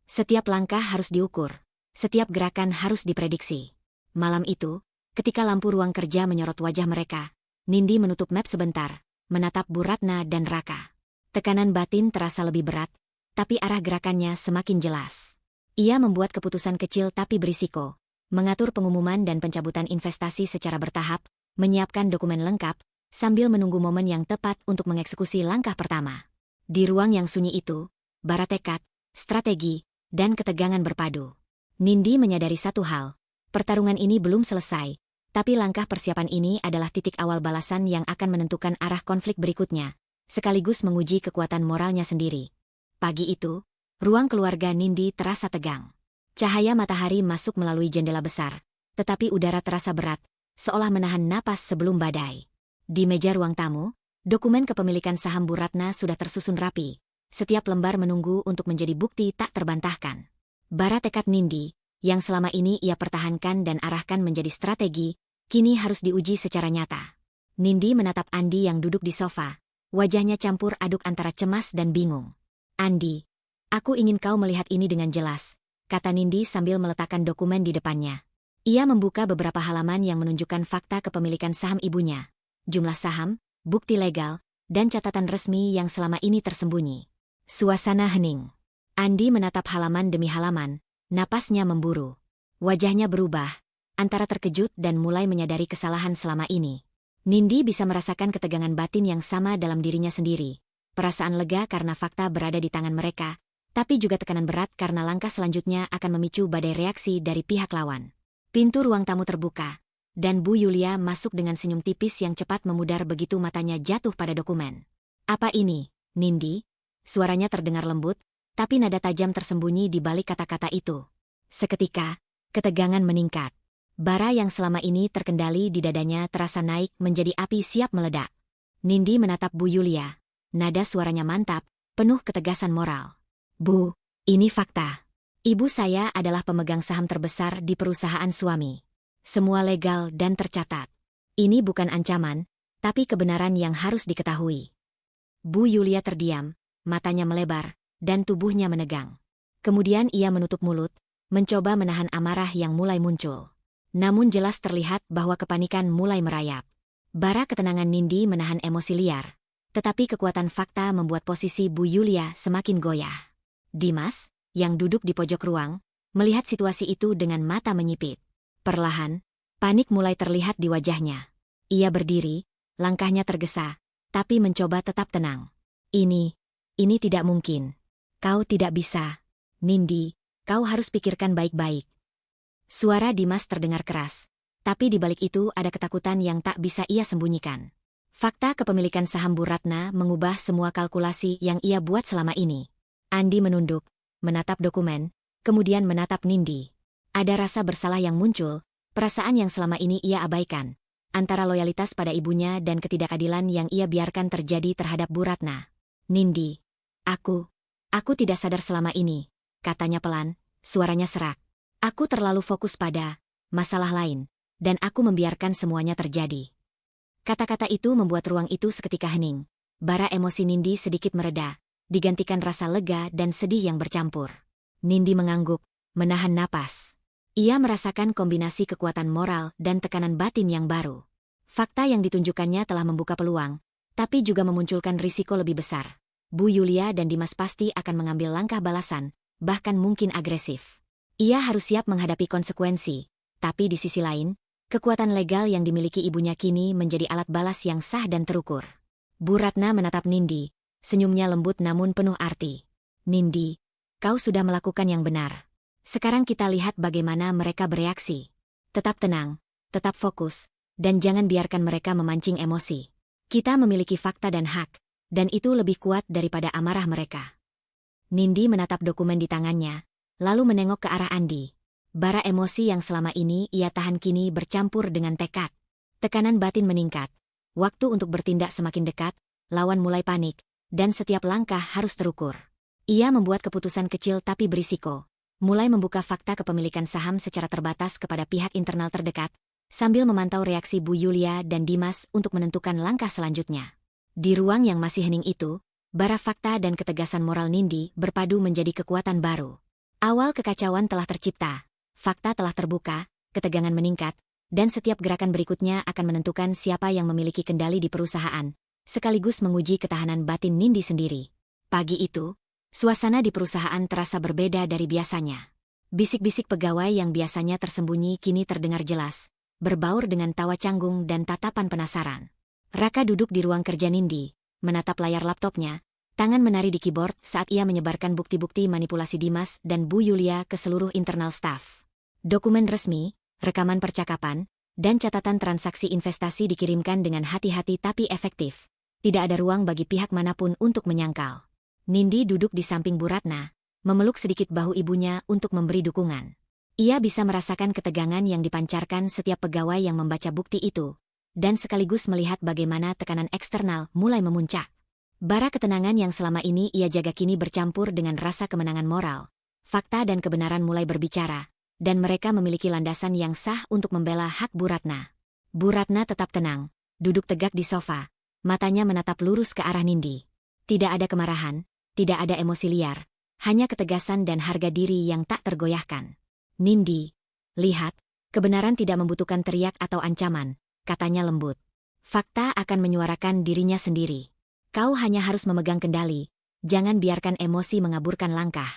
Setiap langkah harus diukur, setiap gerakan harus diprediksi. Malam itu, ketika lampu ruang kerja menyorot wajah mereka, Nindi menutup map sebentar, menatap Bu Ratna dan Raka. Tekanan batin terasa lebih berat, tapi arah gerakannya semakin jelas. Ia membuat keputusan kecil tapi berisiko, mengatur pengumuman dan pencabutan investasi secara bertahap, menyiapkan dokumen lengkap, sambil menunggu momen yang tepat untuk mengeksekusi langkah pertama. Di ruang yang sunyi itu, bara tekad, strategi, dan ketegangan berpadu. Nindi menyadari satu hal, pertarungan ini belum selesai, tapi langkah persiapan ini adalah titik awal balasan yang akan menentukan arah konflik berikutnya, sekaligus menguji kekuatan moralnya sendiri. Pagi itu, ruang keluarga Nindi terasa tegang. Cahaya matahari masuk melalui jendela besar, tetapi udara terasa berat, seolah menahan napas sebelum badai. Di meja ruang tamu, dokumen kepemilikan saham Bu Ratna sudah tersusun rapi, setiap lembar menunggu untuk menjadi bukti tak terbantahkan. Bara tekad Nindi, yang selama ini ia pertahankan dan arahkan menjadi strategi, kini harus diuji secara nyata. Nindi menatap Andi yang duduk di sofa, wajahnya campur aduk antara cemas dan bingung. Andi, aku ingin kau melihat ini dengan jelas, kata Nindi sambil meletakkan dokumen di depannya. Ia membuka beberapa halaman yang menunjukkan fakta kepemilikan saham ibunya, jumlah saham, bukti legal, dan catatan resmi yang selama ini tersembunyi. Suasana hening. Andi menatap halaman demi halaman, napasnya memburu. Wajahnya berubah, antara terkejut dan mulai menyadari kesalahan selama ini. Nindi bisa merasakan ketegangan batin yang sama dalam dirinya sendiri. Perasaan lega karena fakta berada di tangan mereka, tapi juga tekanan berat karena langkah selanjutnya akan memicu badai reaksi dari pihak lawan. Pintu ruang tamu terbuka, dan Bu Yulia masuk dengan senyum tipis yang cepat memudar begitu matanya jatuh pada dokumen. "Apa ini, Nindi?" Suaranya terdengar lembut, tapi nada tajam tersembunyi di balik kata-kata itu. Seketika, ketegangan meningkat. Bara yang selama ini terkendali di dadanya terasa naik menjadi api siap meledak. Nindi menatap Bu Yulia. Nada suaranya mantap, penuh ketegasan moral. "Bu, ini fakta. Ibu saya adalah pemegang saham terbesar di perusahaan suami. Semua legal dan tercatat. Ini bukan ancaman, tapi kebenaran yang harus diketahui." Bu Yulia terdiam, matanya melebar, dan tubuhnya menegang. Kemudian ia menutup mulut, mencoba menahan amarah yang mulai muncul. Namun jelas terlihat bahwa kepanikan mulai merayap. Bara ketenangan Nindi menahan emosi liar, tetapi kekuatan fakta membuat posisi Bu Yulia semakin goyah. Dimas, yang duduk di pojok ruang, melihat situasi itu dengan mata menyipit. Perlahan, panik mulai terlihat di wajahnya. Ia berdiri, langkahnya tergesa, tapi mencoba tetap tenang. Ini tidak mungkin. Kau tidak bisa. Nindi, kau harus pikirkan baik-baik." Suara Dimas terdengar keras, tapi di balik itu ada ketakutan yang tak bisa ia sembunyikan. Fakta kepemilikan saham Bu Ratna mengubah semua kalkulasi yang ia buat selama ini. Andi menunduk, menatap dokumen, kemudian menatap Nindi. Ada rasa bersalah yang muncul, perasaan yang selama ini ia abaikan, antara loyalitas pada ibunya dan ketidakadilan yang ia biarkan terjadi terhadap Bu Ratna. "Nindi, aku tidak sadar selama ini," katanya pelan, suaranya serak. "Aku terlalu fokus pada masalah lain, dan aku membiarkan semuanya terjadi." Kata-kata itu membuat ruang itu seketika hening. Bara emosi Nindi sedikit mereda, digantikan rasa lega dan sedih yang bercampur. Nindi mengangguk, menahan napas. Ia merasakan kombinasi kekuatan moral dan tekanan batin yang baru. Fakta yang ditunjukkannya telah membuka peluang, tapi juga memunculkan risiko lebih besar. Bu Yulia dan Dimas pasti akan mengambil langkah balasan, bahkan mungkin agresif. Ia harus siap menghadapi konsekuensi, tapi di sisi lain, kekuatan legal yang dimiliki ibunya kini menjadi alat balas yang sah dan terukur. Bu Ratna menatap Nindi, senyumnya lembut namun penuh arti. "Nindi, kau sudah melakukan yang benar. Sekarang kita lihat bagaimana mereka bereaksi. Tetap tenang, tetap fokus, dan jangan biarkan mereka memancing emosi. Kita memiliki fakta dan hak, dan itu lebih kuat daripada amarah mereka." Nindi menatap dokumen di tangannya, lalu menengok ke arah Andi. Bara emosi yang selama ini ia tahan kini bercampur dengan tekad. Tekanan batin meningkat. Waktu untuk bertindak semakin dekat, lawan mulai panik, dan setiap langkah harus terukur. Ia membuat keputusan kecil tapi berisiko. Mulai membuka fakta kepemilikan saham secara terbatas kepada pihak internal terdekat, sambil memantau reaksi Bu Yulia dan Dimas untuk menentukan langkah selanjutnya. Di ruang yang masih hening itu, bara fakta dan ketegasan moral Nindi berpadu menjadi kekuatan baru. Awal kekacauan telah tercipta, fakta telah terbuka, ketegangan meningkat, dan setiap gerakan berikutnya akan menentukan siapa yang memiliki kendali di perusahaan, sekaligus menguji ketahanan batin Nindi sendiri. Pagi itu, suasana di perusahaan terasa berbeda dari biasanya. Bisik-bisik pegawai yang biasanya tersembunyi kini terdengar jelas, berbaur dengan tawa canggung dan tatapan penasaran. Raka duduk di ruang kerja Nindi, menatap layar laptopnya, tangan menari di keyboard saat ia menyebarkan bukti-bukti manipulasi Dimas dan Bu Yulia ke seluruh internal staff. Dokumen resmi, rekaman percakapan, dan catatan transaksi investasi dikirimkan dengan hati-hati tapi efektif. Tidak ada ruang bagi pihak manapun untuk menyangkal. Nindi duduk di samping Bu Ratna, memeluk sedikit bahu ibunya untuk memberi dukungan. Ia bisa merasakan ketegangan yang dipancarkan setiap pegawai yang membaca bukti itu, dan sekaligus melihat bagaimana tekanan eksternal mulai memuncak. Bara ketenangan yang selama ini ia jaga kini bercampur dengan rasa kemenangan moral. Fakta dan kebenaran mulai berbicara, dan mereka memiliki landasan yang sah untuk membela hak Bu Ratna. Bu Ratna tetap tenang, duduk tegak di sofa, matanya menatap lurus ke arah Nindi. Tidak ada kemarahan, tidak ada emosi liar, hanya ketegasan dan harga diri yang tak tergoyahkan. "Nindi, lihat, kebenaran tidak membutuhkan teriak atau ancaman," katanya lembut. Fakta akan menyuarakan dirinya sendiri. Kau hanya harus memegang kendali, jangan biarkan emosi mengaburkan langkah.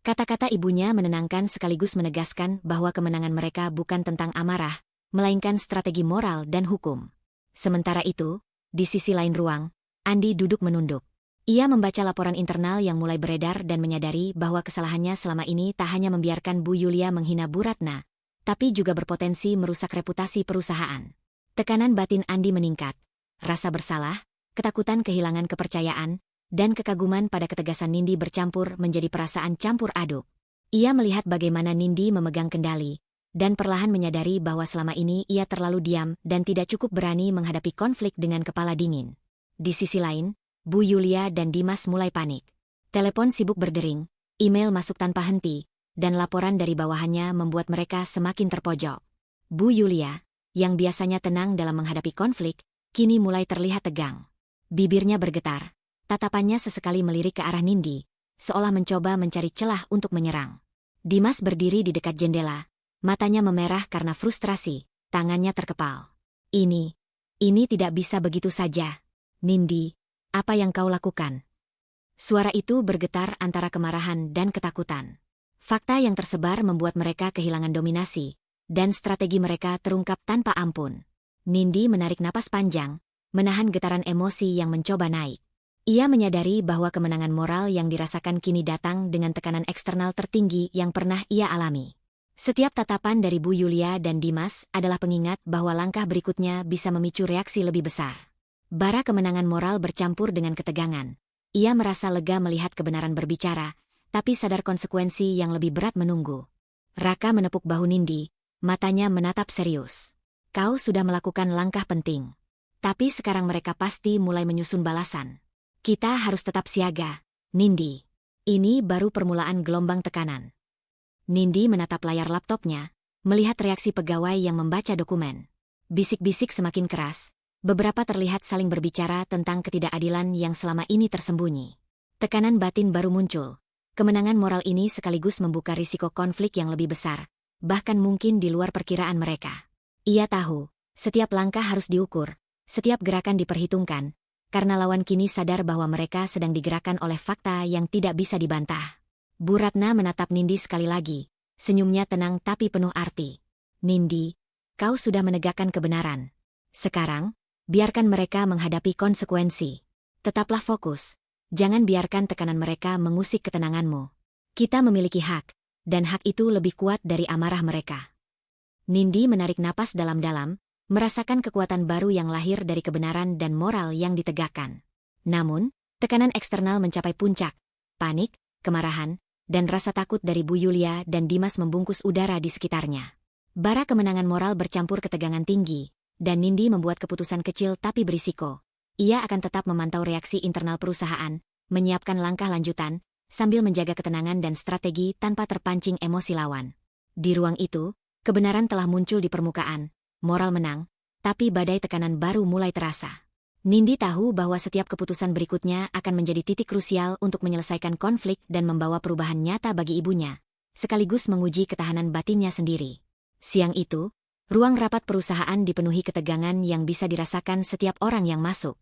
Kata-kata ibunya menenangkan sekaligus menegaskan bahwa kemenangan mereka bukan tentang amarah, melainkan strategi moral dan hukum. Sementara itu, di sisi lain ruang, Andi duduk menunduk. Ia membaca laporan internal yang mulai beredar dan menyadari bahwa kesalahannya selama ini tak hanya membiarkan Bu Yulia menghina Bu Ratna, tapi juga berpotensi merusak reputasi perusahaan. Tekanan batin Andi meningkat. Rasa bersalah, ketakutan kehilangan kepercayaan, dan kekaguman pada ketegasan Nindi bercampur menjadi perasaan campur aduk. Ia melihat bagaimana Nindi memegang kendali, dan perlahan menyadari bahwa selama ini ia terlalu diam dan tidak cukup berani menghadapi konflik dengan kepala dingin. Di sisi lain, Bu Yulia dan Dimas mulai panik. Telepon sibuk berdering, email masuk tanpa henti, dan laporan dari bawahannya membuat mereka semakin terpojok. Bu Yulia, yang biasanya tenang dalam menghadapi konflik, kini mulai terlihat tegang. Bibirnya bergetar, tatapannya sesekali melirik ke arah Nindi, seolah mencoba mencari celah untuk menyerang. Dimas berdiri di dekat jendela, matanya memerah karena frustrasi, tangannya terkepal. Ini tidak bisa begitu saja. Nindi, apa yang kau lakukan? Suara itu bergetar antara kemarahan dan ketakutan. Fakta yang tersebar membuat mereka kehilangan dominasi, dan strategi mereka terungkap tanpa ampun. Nindi menarik napas panjang, menahan getaran emosi yang mencoba naik. Ia menyadari bahwa kemenangan moral yang dirasakan kini datang dengan tekanan eksternal tertinggi yang pernah ia alami. Setiap tatapan dari Bu Yulia dan Dimas adalah pengingat bahwa langkah berikutnya bisa memicu reaksi lebih besar. Bara kemenangan moral bercampur dengan ketegangan. Ia merasa lega melihat kebenaran berbicara, tapi sadar konsekuensi yang lebih berat menunggu. Raka menepuk bahu Nindi, matanya menatap serius. Kau sudah melakukan langkah penting. Tapi sekarang mereka pasti mulai menyusun balasan. Kita harus tetap siaga, Nindi. Ini baru permulaan gelombang tekanan. Nindi menatap layar laptopnya, melihat reaksi pegawai yang membaca dokumen. Bisik-bisik semakin keras, beberapa terlihat saling berbicara tentang ketidakadilan yang selama ini tersembunyi. Tekanan batin baru muncul. Kemenangan moral ini sekaligus membuka risiko konflik yang lebih besar, bahkan mungkin di luar perkiraan mereka. Ia tahu, setiap langkah harus diukur, setiap gerakan diperhitungkan, karena lawan kini sadar bahwa mereka sedang digerakkan oleh fakta yang tidak bisa dibantah. Bu Ratna menatap Nindi sekali lagi, senyumnya tenang tapi penuh arti. Nindi, kau sudah menegakkan kebenaran. Sekarang, biarkan mereka menghadapi konsekuensi. Tetaplah fokus, jangan biarkan tekanan mereka mengusik ketenanganmu. Kita memiliki hak, dan hak itu lebih kuat dari amarah mereka. Nindi menarik napas dalam-dalam, merasakan kekuatan baru yang lahir dari kebenaran dan moral yang ditegakkan. Namun, tekanan eksternal mencapai puncak. Panik, kemarahan, dan rasa takut dari Bu Yulia dan Dimas membungkus udara di sekitarnya. Bara kemenangan moral bercampur ketegangan tinggi, dan Nindi membuat keputusan kecil tapi berisiko. Ia akan tetap memantau reaksi internal perusahaan, menyiapkan langkah lanjutan, sambil menjaga ketenangan dan strategi tanpa terpancing emosi lawan. Di ruang itu, kebenaran telah muncul di permukaan, moral menang, tapi badai tekanan baru mulai terasa. Nindi tahu bahwa setiap keputusan berikutnya akan menjadi titik krusial untuk menyelesaikan konflik dan membawa perubahan nyata bagi ibunya, sekaligus menguji ketahanan batinnya sendiri. Siang itu, ruang rapat perusahaan dipenuhi ketegangan yang bisa dirasakan setiap orang yang masuk.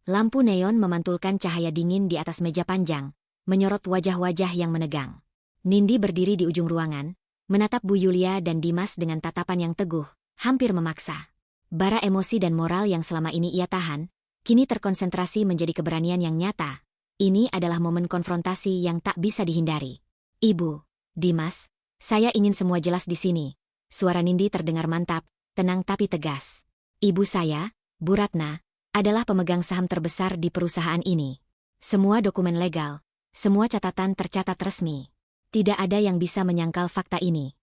Lampu neon memantulkan cahaya dingin di atas meja panjang, menyorot wajah-wajah yang menegang. Nindi berdiri di ujung ruangan, menatap Bu Yulia dan Dimas dengan tatapan yang teguh, hampir memaksa. Bara emosi dan moral yang selama ini ia tahan, kini terkonsentrasi menjadi keberanian yang nyata. Ini adalah momen konfrontasi yang tak bisa dihindari. Ibu, Dimas, saya ingin semua jelas di sini. Suara Nindi terdengar mantap, tenang tapi tegas. Ibu saya, Bu Ratna, adalah pemegang saham terbesar di perusahaan ini. Semua dokumen legal, semua catatan tercatat resmi. Tidak ada yang bisa menyangkal fakta ini.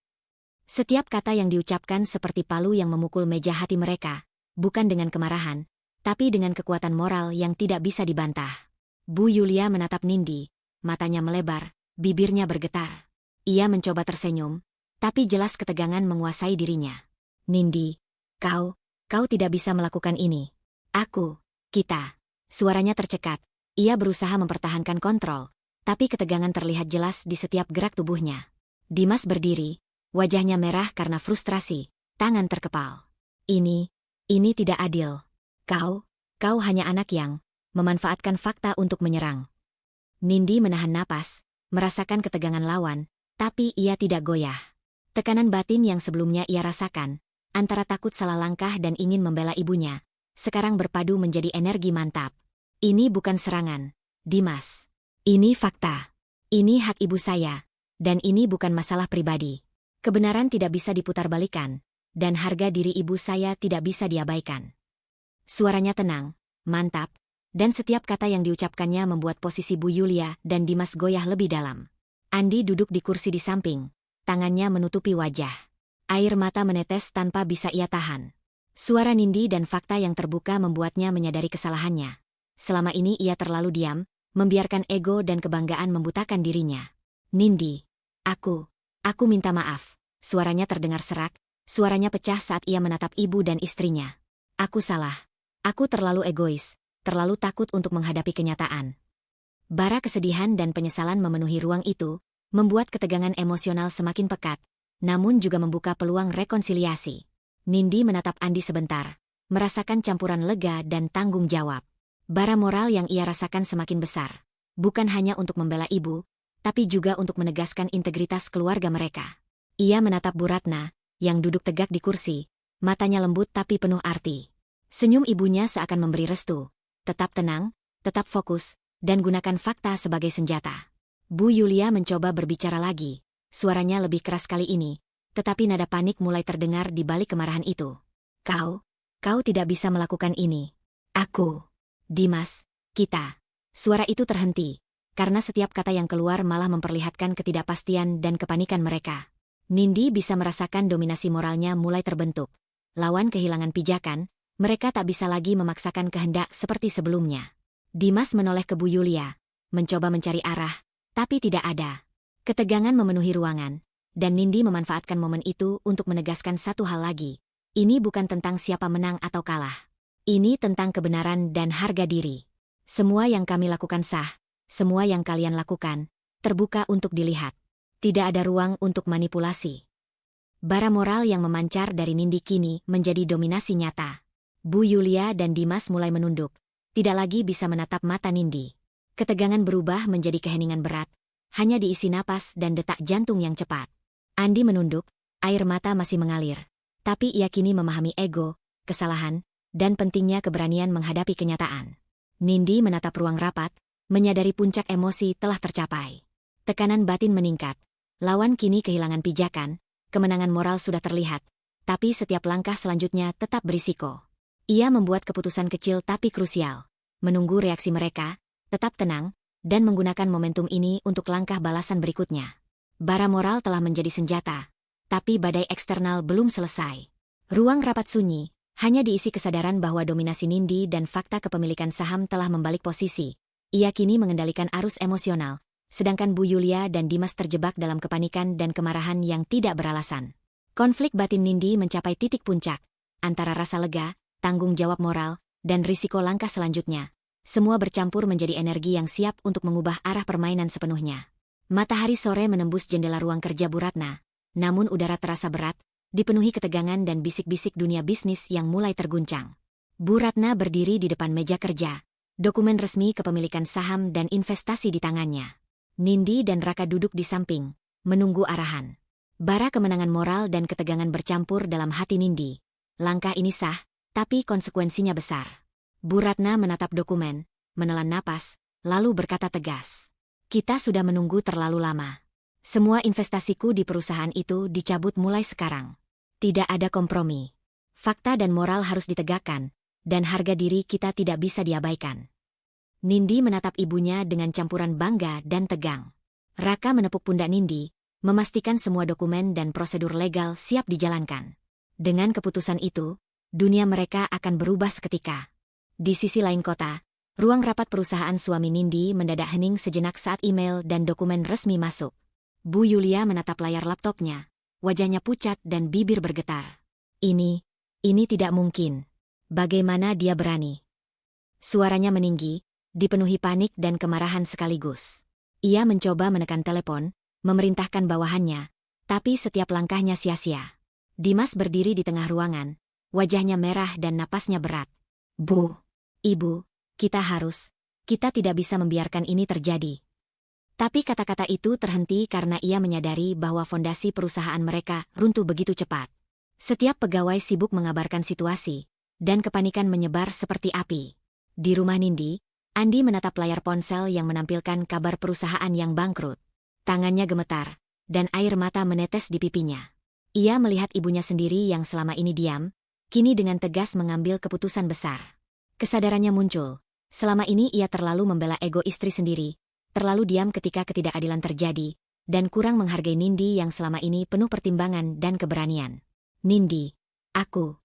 Setiap kata yang diucapkan seperti palu yang memukul meja hati mereka, bukan dengan kemarahan, tapi dengan kekuatan moral yang tidak bisa dibantah. Bu Yulia menatap Nindi, matanya melebar, bibirnya bergetar. Ia mencoba tersenyum, tapi jelas ketegangan menguasai dirinya. Nindi, kau tidak bisa melakukan ini. Kita. Suaranya tercekat, ia berusaha mempertahankan kontrol, tapi ketegangan terlihat jelas di setiap gerak tubuhnya. Dimas berdiri, wajahnya merah karena frustrasi, tangan terkepal. Ini tidak adil. Kau hanya anak yang memanfaatkan fakta untuk menyerang. Nindi menahan napas, merasakan ketegangan lawan, tapi ia tidak goyah. Tekanan batin yang sebelumnya ia rasakan, antara takut salah langkah dan ingin membela ibunya, sekarang berpadu menjadi energi mantap. Ini bukan serangan, Dimas. Ini fakta. Ini hak ibu saya. Dan ini bukan masalah pribadi. Kebenaran tidak bisa diputarbalikan, dan harga diri ibu saya tidak bisa diabaikan. Suaranya tenang, mantap, dan setiap kata yang diucapkannya membuat posisi Bu Yulia dan Dimas goyah lebih dalam. Andi duduk di kursi di samping, tangannya menutupi wajah. Air mata menetes tanpa bisa ia tahan. Suara Nindi dan fakta yang terbuka membuatnya menyadari kesalahannya. Selama ini ia terlalu diam, membiarkan ego dan kebanggaan membutakan dirinya. Nindi, aku minta maaf. Suaranya terdengar serak, suaranya pecah saat ia menatap ibu dan istrinya. Aku salah. Aku terlalu egois, terlalu takut untuk menghadapi kenyataan. Bara kesedihan dan penyesalan memenuhi ruang itu, membuat ketegangan emosional semakin pekat, namun juga membuka peluang rekonsiliasi. Nindi menatap Andi sebentar, merasakan campuran lega dan tanggung jawab. Bara moral yang ia rasakan semakin besar, bukan hanya untuk membela ibu, tapi juga untuk menegaskan integritas keluarga mereka. Ia menatap Bu Ratna, yang duduk tegak di kursi, matanya lembut tapi penuh arti. Senyum ibunya seakan memberi restu. Tetap tenang, tetap fokus, dan gunakan fakta sebagai senjata. Bu Yulia mencoba berbicara lagi, suaranya lebih keras kali ini, tetapi nada panik mulai terdengar di balik kemarahan itu. Kau tidak bisa melakukan ini. Aku, Dimas, kita. Suara itu terhenti, karena setiap kata yang keluar malah memperlihatkan ketidakpastian dan kepanikan mereka. Nindi bisa merasakan dominasi moralnya mulai terbentuk. Lawan kehilangan pijakan, mereka tak bisa lagi memaksakan kehendak seperti sebelumnya. Dimas menoleh ke Bu Yulia, mencoba mencari arah, tapi tidak ada. Ketegangan memenuhi ruangan, dan Nindi memanfaatkan momen itu untuk menegaskan satu hal lagi. Ini bukan tentang siapa menang atau kalah. Ini tentang kebenaran dan harga diri. Semua yang kami lakukan sah. Semua yang kalian lakukan, terbuka untuk dilihat. Tidak ada ruang untuk manipulasi. Bara moral yang memancar dari Nindi kini menjadi dominasi nyata. Bu Yulia dan Dimas mulai menunduk, tidak lagi bisa menatap mata Nindi. Ketegangan berubah menjadi keheningan berat, hanya diisi napas dan detak jantung yang cepat. Andi menunduk, air mata masih mengalir. Tapi ia kini memahami ego, kesalahan, dan pentingnya keberanian menghadapi kenyataan. Nindi menatap ruang rapat, menyadari puncak emosi telah tercapai. Tekanan batin meningkat. Lawan kini kehilangan pijakan, kemenangan moral sudah terlihat, tapi setiap langkah selanjutnya tetap berisiko. Ia membuat keputusan kecil tapi krusial. Menunggu reaksi mereka, tetap tenang, dan menggunakan momentum ini untuk langkah balasan berikutnya. Bara moral telah menjadi senjata, tapi badai eksternal belum selesai. Ruang rapat sunyi, hanya diisi kesadaran bahwa dominasi Nindi dan fakta kepemilikan saham telah membalik posisi. Ia kini mengendalikan arus emosional, sedangkan Bu Yulia dan Dimas terjebak dalam kepanikan dan kemarahan yang tidak beralasan. Konflik batin Nindi mencapai titik puncak, antara rasa lega, tanggung jawab moral, dan risiko langkah selanjutnya. Semua bercampur menjadi energi yang siap untuk mengubah arah permainan sepenuhnya. Matahari sore menembus jendela ruang kerja Bu Ratna, namun udara terasa berat, dipenuhi ketegangan dan bisik-bisik dunia bisnis yang mulai terguncang. Bu Ratna berdiri di depan meja kerja, dokumen resmi kepemilikan saham dan investasi di tangannya. Nindi dan Raka duduk di samping, menunggu arahan. Bara kemenangan moral dan ketegangan bercampur dalam hati Nindi. Langkah ini sah, tapi konsekuensinya besar. Bu Ratna menatap dokumen, menelan napas, lalu berkata tegas. Kita sudah menunggu terlalu lama. Semua investasiku di perusahaan itu dicabut mulai sekarang. Tidak ada kompromi. Fakta dan moral harus ditegakkan, dan harga diri kita tidak bisa diabaikan. Nindi menatap ibunya dengan campuran bangga dan tegang. Raka menepuk pundak Nindi, memastikan semua dokumen dan prosedur legal siap dijalankan. Dengan keputusan itu, dunia mereka akan berubah seketika. Di sisi lain kota, ruang rapat perusahaan suami Nindi mendadak hening sejenak saat email dan dokumen resmi masuk. Bu Yulia menatap layar laptopnya, wajahnya pucat dan bibir bergetar. Ini tidak mungkin. Bagaimana dia berani? Suaranya meninggi, dipenuhi panik dan kemarahan sekaligus. Ia mencoba menekan telepon, memerintahkan bawahannya, tapi setiap langkahnya sia-sia. Dimas berdiri di tengah ruangan, wajahnya merah dan napasnya berat. Bu, Ibu, kita tidak bisa membiarkan ini terjadi. Tapi kata-kata itu terhenti karena ia menyadari bahwa fondasi perusahaan mereka runtuh begitu cepat. Setiap pegawai sibuk mengabarkan situasi, dan kepanikan menyebar seperti api. Di rumah Nindi, Andi menatap layar ponsel yang menampilkan kabar perusahaan yang bangkrut. Tangannya gemetar, dan air mata menetes di pipinya. Ia melihat ibunya sendiri yang selama ini diam, kini dengan tegas mengambil keputusan besar. Kesadarannya muncul. Selama ini ia terlalu membela ego istri sendiri, terlalu diam ketika ketidakadilan terjadi, dan kurang menghargai Nindi yang selama ini penuh pertimbangan dan keberanian. Nindi, aku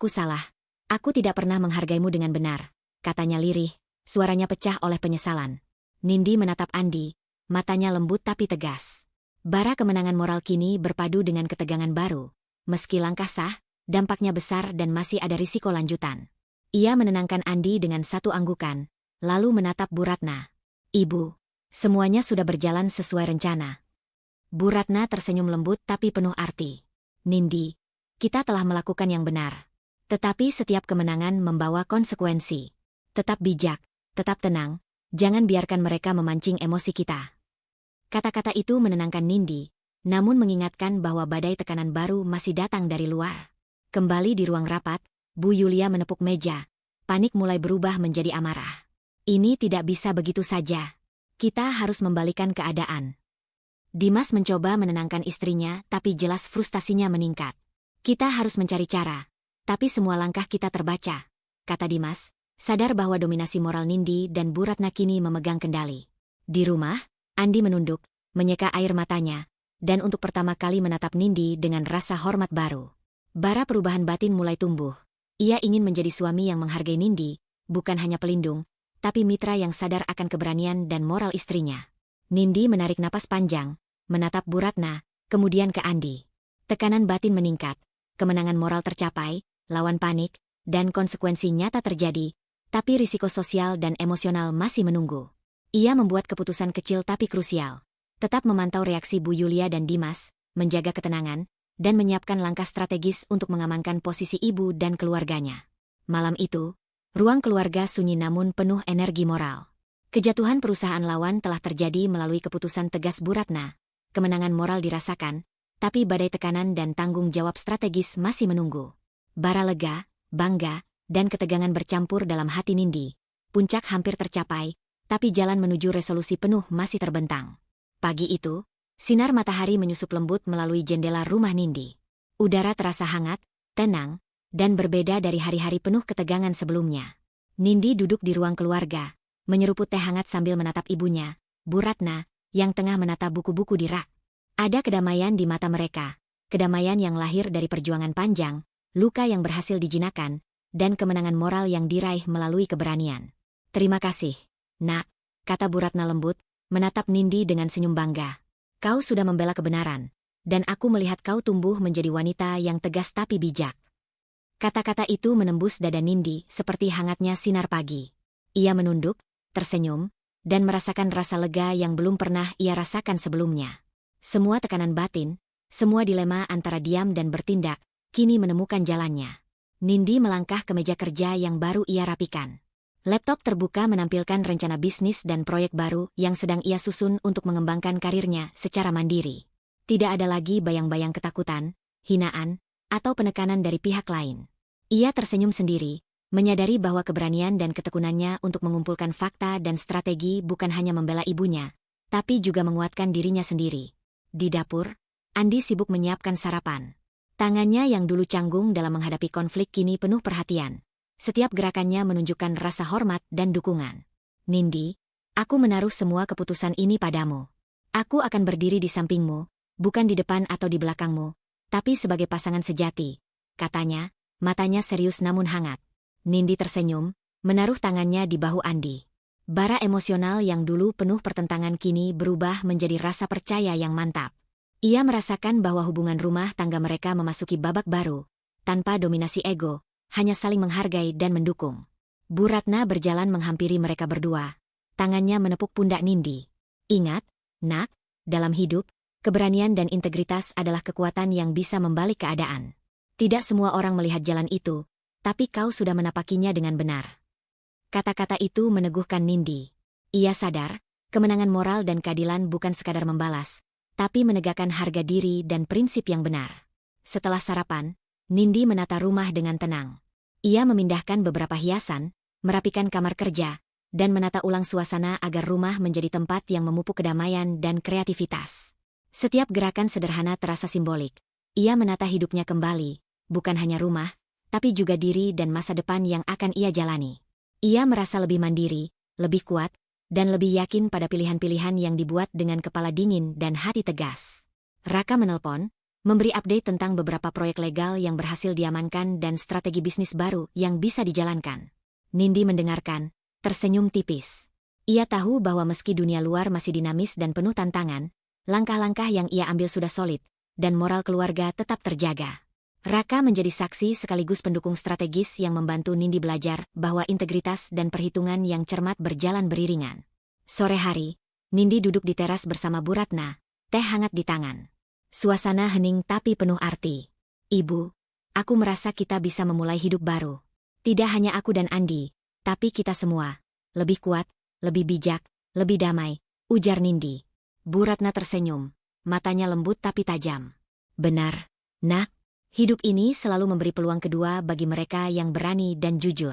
salah. Aku tidak pernah menghargaimu dengan benar, katanya lirih, suaranya pecah oleh penyesalan. Nindi menatap Andi, matanya lembut tapi tegas. Bara kemenangan moral kini berpadu dengan ketegangan baru. Meski langkah sah, dampaknya besar dan masih ada risiko lanjutan. Ia menenangkan Andi dengan satu anggukan, lalu menatap Bu Ratna. Ibu, semuanya sudah berjalan sesuai rencana. Bu Ratna tersenyum lembut tapi penuh arti. Nindi, kita telah melakukan yang benar. Tetapi setiap kemenangan membawa konsekuensi. Tetap bijak, tetap tenang, jangan biarkan mereka memancing emosi kita. Kata-kata itu menenangkan Nindi, namun mengingatkan bahwa badai tekanan baru masih datang dari luar. Kembali di ruang rapat, Bu Yulia menepuk meja. Panik mulai berubah menjadi amarah. Ini tidak bisa begitu saja. Kita harus membalikan keadaan. Dimas mencoba menenangkan istrinya, tapi jelas frustasinya meningkat. Kita harus mencari cara, tapi semua langkah kita terbaca, kata Dimas, sadar bahwa dominasi moral Nindi dan Bu Ratna kini memegang kendali. Di rumah, Andi menunduk, menyeka air matanya, dan untuk pertama kali menatap Nindi dengan rasa hormat baru. Bara perubahan batin mulai tumbuh. Ia ingin menjadi suami yang menghargai Nindi, bukan hanya pelindung, tapi mitra yang sadar akan keberanian dan moral istrinya. Nindi menarik napas panjang, menatap Bu Ratna, kemudian ke Andi. Tekanan batin meningkat, kemenangan moral tercapai, lawan panik, dan konsekuensi nyata terjadi, tapi risiko sosial dan emosional masih menunggu. Ia membuat keputusan kecil tapi krusial. Tetap memantau reaksi Bu Yulia dan Dimas, menjaga ketenangan, dan menyiapkan langkah strategis untuk mengamankan posisi ibu dan keluarganya. Malam itu, ruang keluarga sunyi namun penuh energi moral. Kejatuhan perusahaan lawan telah terjadi melalui keputusan tegas Bu Ratna. Kemenangan moral dirasakan, tapi badai tekanan dan tanggung jawab strategis masih menunggu. Bara lega, bangga, dan ketegangan bercampur dalam hati Nindi. Puncak hampir tercapai, tapi jalan menuju resolusi penuh masih terbentang. Pagi itu, sinar matahari menyusup lembut melalui jendela rumah Nindi. Udara terasa hangat, tenang, dan berbeda dari hari-hari penuh ketegangan sebelumnya. Nindi duduk di ruang keluarga, menyeruput teh hangat sambil menatap ibunya, Bu Ratna, yang tengah menatap buku-buku di rak. Ada kedamaian di mata mereka, kedamaian yang lahir dari perjuangan panjang, luka yang berhasil dijinakan, dan kemenangan moral yang diraih melalui keberanian. Terima kasih, Nak, kata Bu Ratna lembut, menatap Nindi dengan senyum bangga. Kau sudah membela kebenaran, dan aku melihat kau tumbuh menjadi wanita yang tegas tapi bijak. Kata-kata itu menembus dada Nindi seperti hangatnya sinar pagi. Ia menunduk, tersenyum, dan merasakan rasa lega yang belum pernah ia rasakan sebelumnya. Semua tekanan batin, semua dilema antara diam dan bertindak, kini menemukan jalannya. Nindi melangkah ke meja kerja yang baru ia rapikan. Laptop terbuka menampilkan rencana bisnis dan proyek baru yang sedang ia susun untuk mengembangkan karirnya secara mandiri. Tidak ada lagi bayang-bayang ketakutan, hinaan, atau penekanan dari pihak lain. Ia tersenyum sendiri, menyadari bahwa keberanian dan ketekunannya untuk mengumpulkan fakta dan strategi bukan hanya membela ibunya, tapi juga menguatkan dirinya sendiri. Di dapur, Andi sibuk menyiapkan sarapan. Tangannya yang dulu canggung dalam menghadapi konflik kini penuh perhatian. Setiap gerakannya menunjukkan rasa hormat dan dukungan. Nindi, aku menaruh semua keputusan ini padamu. Aku akan berdiri di sampingmu, bukan di depan atau di belakangmu, tapi sebagai pasangan sejati, katanya, matanya serius namun hangat. Nindi tersenyum, menaruh tangannya di bahu Andi. Bara emosional yang dulu penuh pertentangan kini berubah menjadi rasa percaya yang mantap. Ia merasakan bahwa hubungan rumah tangga mereka memasuki babak baru, tanpa dominasi ego, hanya saling menghargai dan mendukung. Bu Ratna berjalan menghampiri mereka berdua. Tangannya menepuk pundak Nindi. Ingat, Nak, dalam hidup, keberanian dan integritas adalah kekuatan yang bisa membalik keadaan. Tidak semua orang melihat jalan itu, tapi kau sudah menapakinya dengan benar. Kata-kata itu meneguhkan Nindi. Ia sadar, kemenangan moral dan keadilan bukan sekadar membalas, tapi menegakkan harga diri dan prinsip yang benar. Setelah sarapan, Nindi menata rumah dengan tenang. Ia memindahkan beberapa hiasan, merapikan kamar kerja, dan menata ulang suasana agar rumah menjadi tempat yang memupuk kedamaian dan kreativitas. Setiap gerakan sederhana terasa simbolik. Ia menata hidupnya kembali, bukan hanya rumah, tapi juga diri dan masa depan yang akan ia jalani. Ia merasa lebih mandiri, lebih kuat, dan lebih yakin pada pilihan-pilihan yang dibuat dengan kepala dingin dan hati tegas. Raka menelpon, memberi update tentang beberapa proyek legal yang berhasil diamankan dan strategi bisnis baru yang bisa dijalankan. Nindi mendengarkan, tersenyum tipis. Ia tahu bahwa meski dunia luar masih dinamis dan penuh tantangan, langkah-langkah yang ia ambil sudah solid, dan moral keluarga tetap terjaga. Raka menjadi saksi sekaligus pendukung strategis yang membantu Nindi belajar bahwa integritas dan perhitungan yang cermat berjalan beriringan. Sore hari, Nindi duduk di teras bersama Bu Ratna, teh hangat di tangan. Suasana hening tapi penuh arti. Ibu, aku merasa kita bisa memulai hidup baru. Tidak hanya aku dan Andi, tapi kita semua. Lebih kuat, lebih bijak, lebih damai, ujar Nindi. Bu Ratna tersenyum, matanya lembut tapi tajam. Benar, Nak. Hidup ini selalu memberi peluang kedua bagi mereka yang berani dan jujur.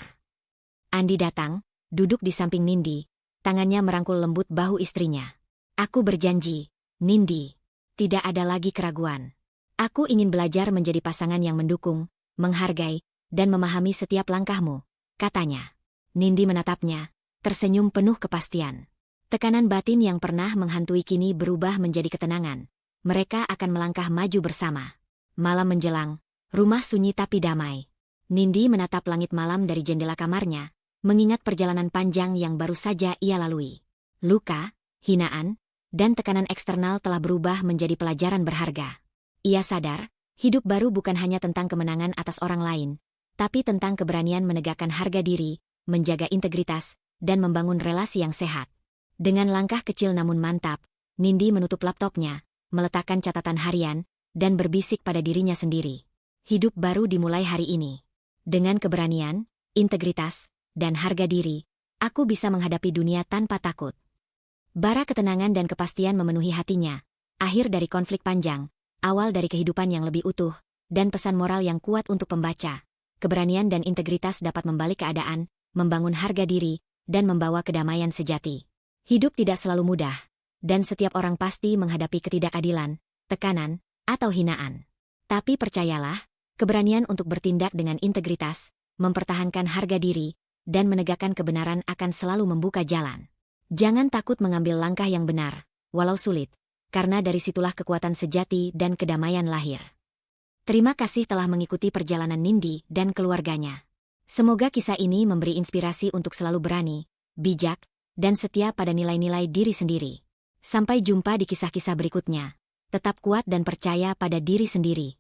Andi datang, duduk di samping Nindi, tangannya merangkul lembut bahu istrinya. Aku berjanji, Nindi, tidak ada lagi keraguan. Aku ingin belajar menjadi pasangan yang mendukung, menghargai, dan memahami setiap langkahmu, katanya. Nindi menatapnya, tersenyum penuh kepastian. Tekanan batin yang pernah menghantui kini berubah menjadi ketenangan. Mereka akan melangkah maju bersama. Malam menjelang, rumah sunyi tapi damai. Nindi menatap langit malam dari jendela kamarnya, mengingat perjalanan panjang yang baru saja ia lalui. Luka, hinaan, dan tekanan eksternal telah berubah menjadi pelajaran berharga. Ia sadar, hidup baru bukan hanya tentang kemenangan atas orang lain, tapi tentang keberanian menegakkan harga diri, menjaga integritas, dan membangun relasi yang sehat. Dengan langkah kecil namun mantap, Nindi menutup laptopnya, meletakkan catatan harian, dan berbisik pada dirinya sendiri. Hidup baru dimulai hari ini. Dengan keberanian, integritas, dan harga diri, aku bisa menghadapi dunia tanpa takut. Bara ketenangan dan kepastian memenuhi hatinya, akhir dari konflik panjang, awal dari kehidupan yang lebih utuh, dan pesan moral yang kuat untuk pembaca. Keberanian dan integritas dapat membalik keadaan, membangun harga diri, dan membawa kedamaian sejati. Hidup tidak selalu mudah, dan setiap orang pasti menghadapi ketidakadilan, tekanan, atau hinaan. Tapi percayalah, keberanian untuk bertindak dengan integritas, mempertahankan harga diri, dan menegakkan kebenaran akan selalu membuka jalan. Jangan takut mengambil langkah yang benar, walau sulit, karena dari situlah kekuatan sejati dan kedamaian lahir. Terima kasih telah mengikuti perjalanan Nindi dan keluarganya. Semoga kisah ini memberi inspirasi untuk selalu berani, bijak, dan setia pada nilai-nilai diri sendiri. Sampai jumpa di kisah-kisah berikutnya. Tetap kuat dan percaya pada diri sendiri.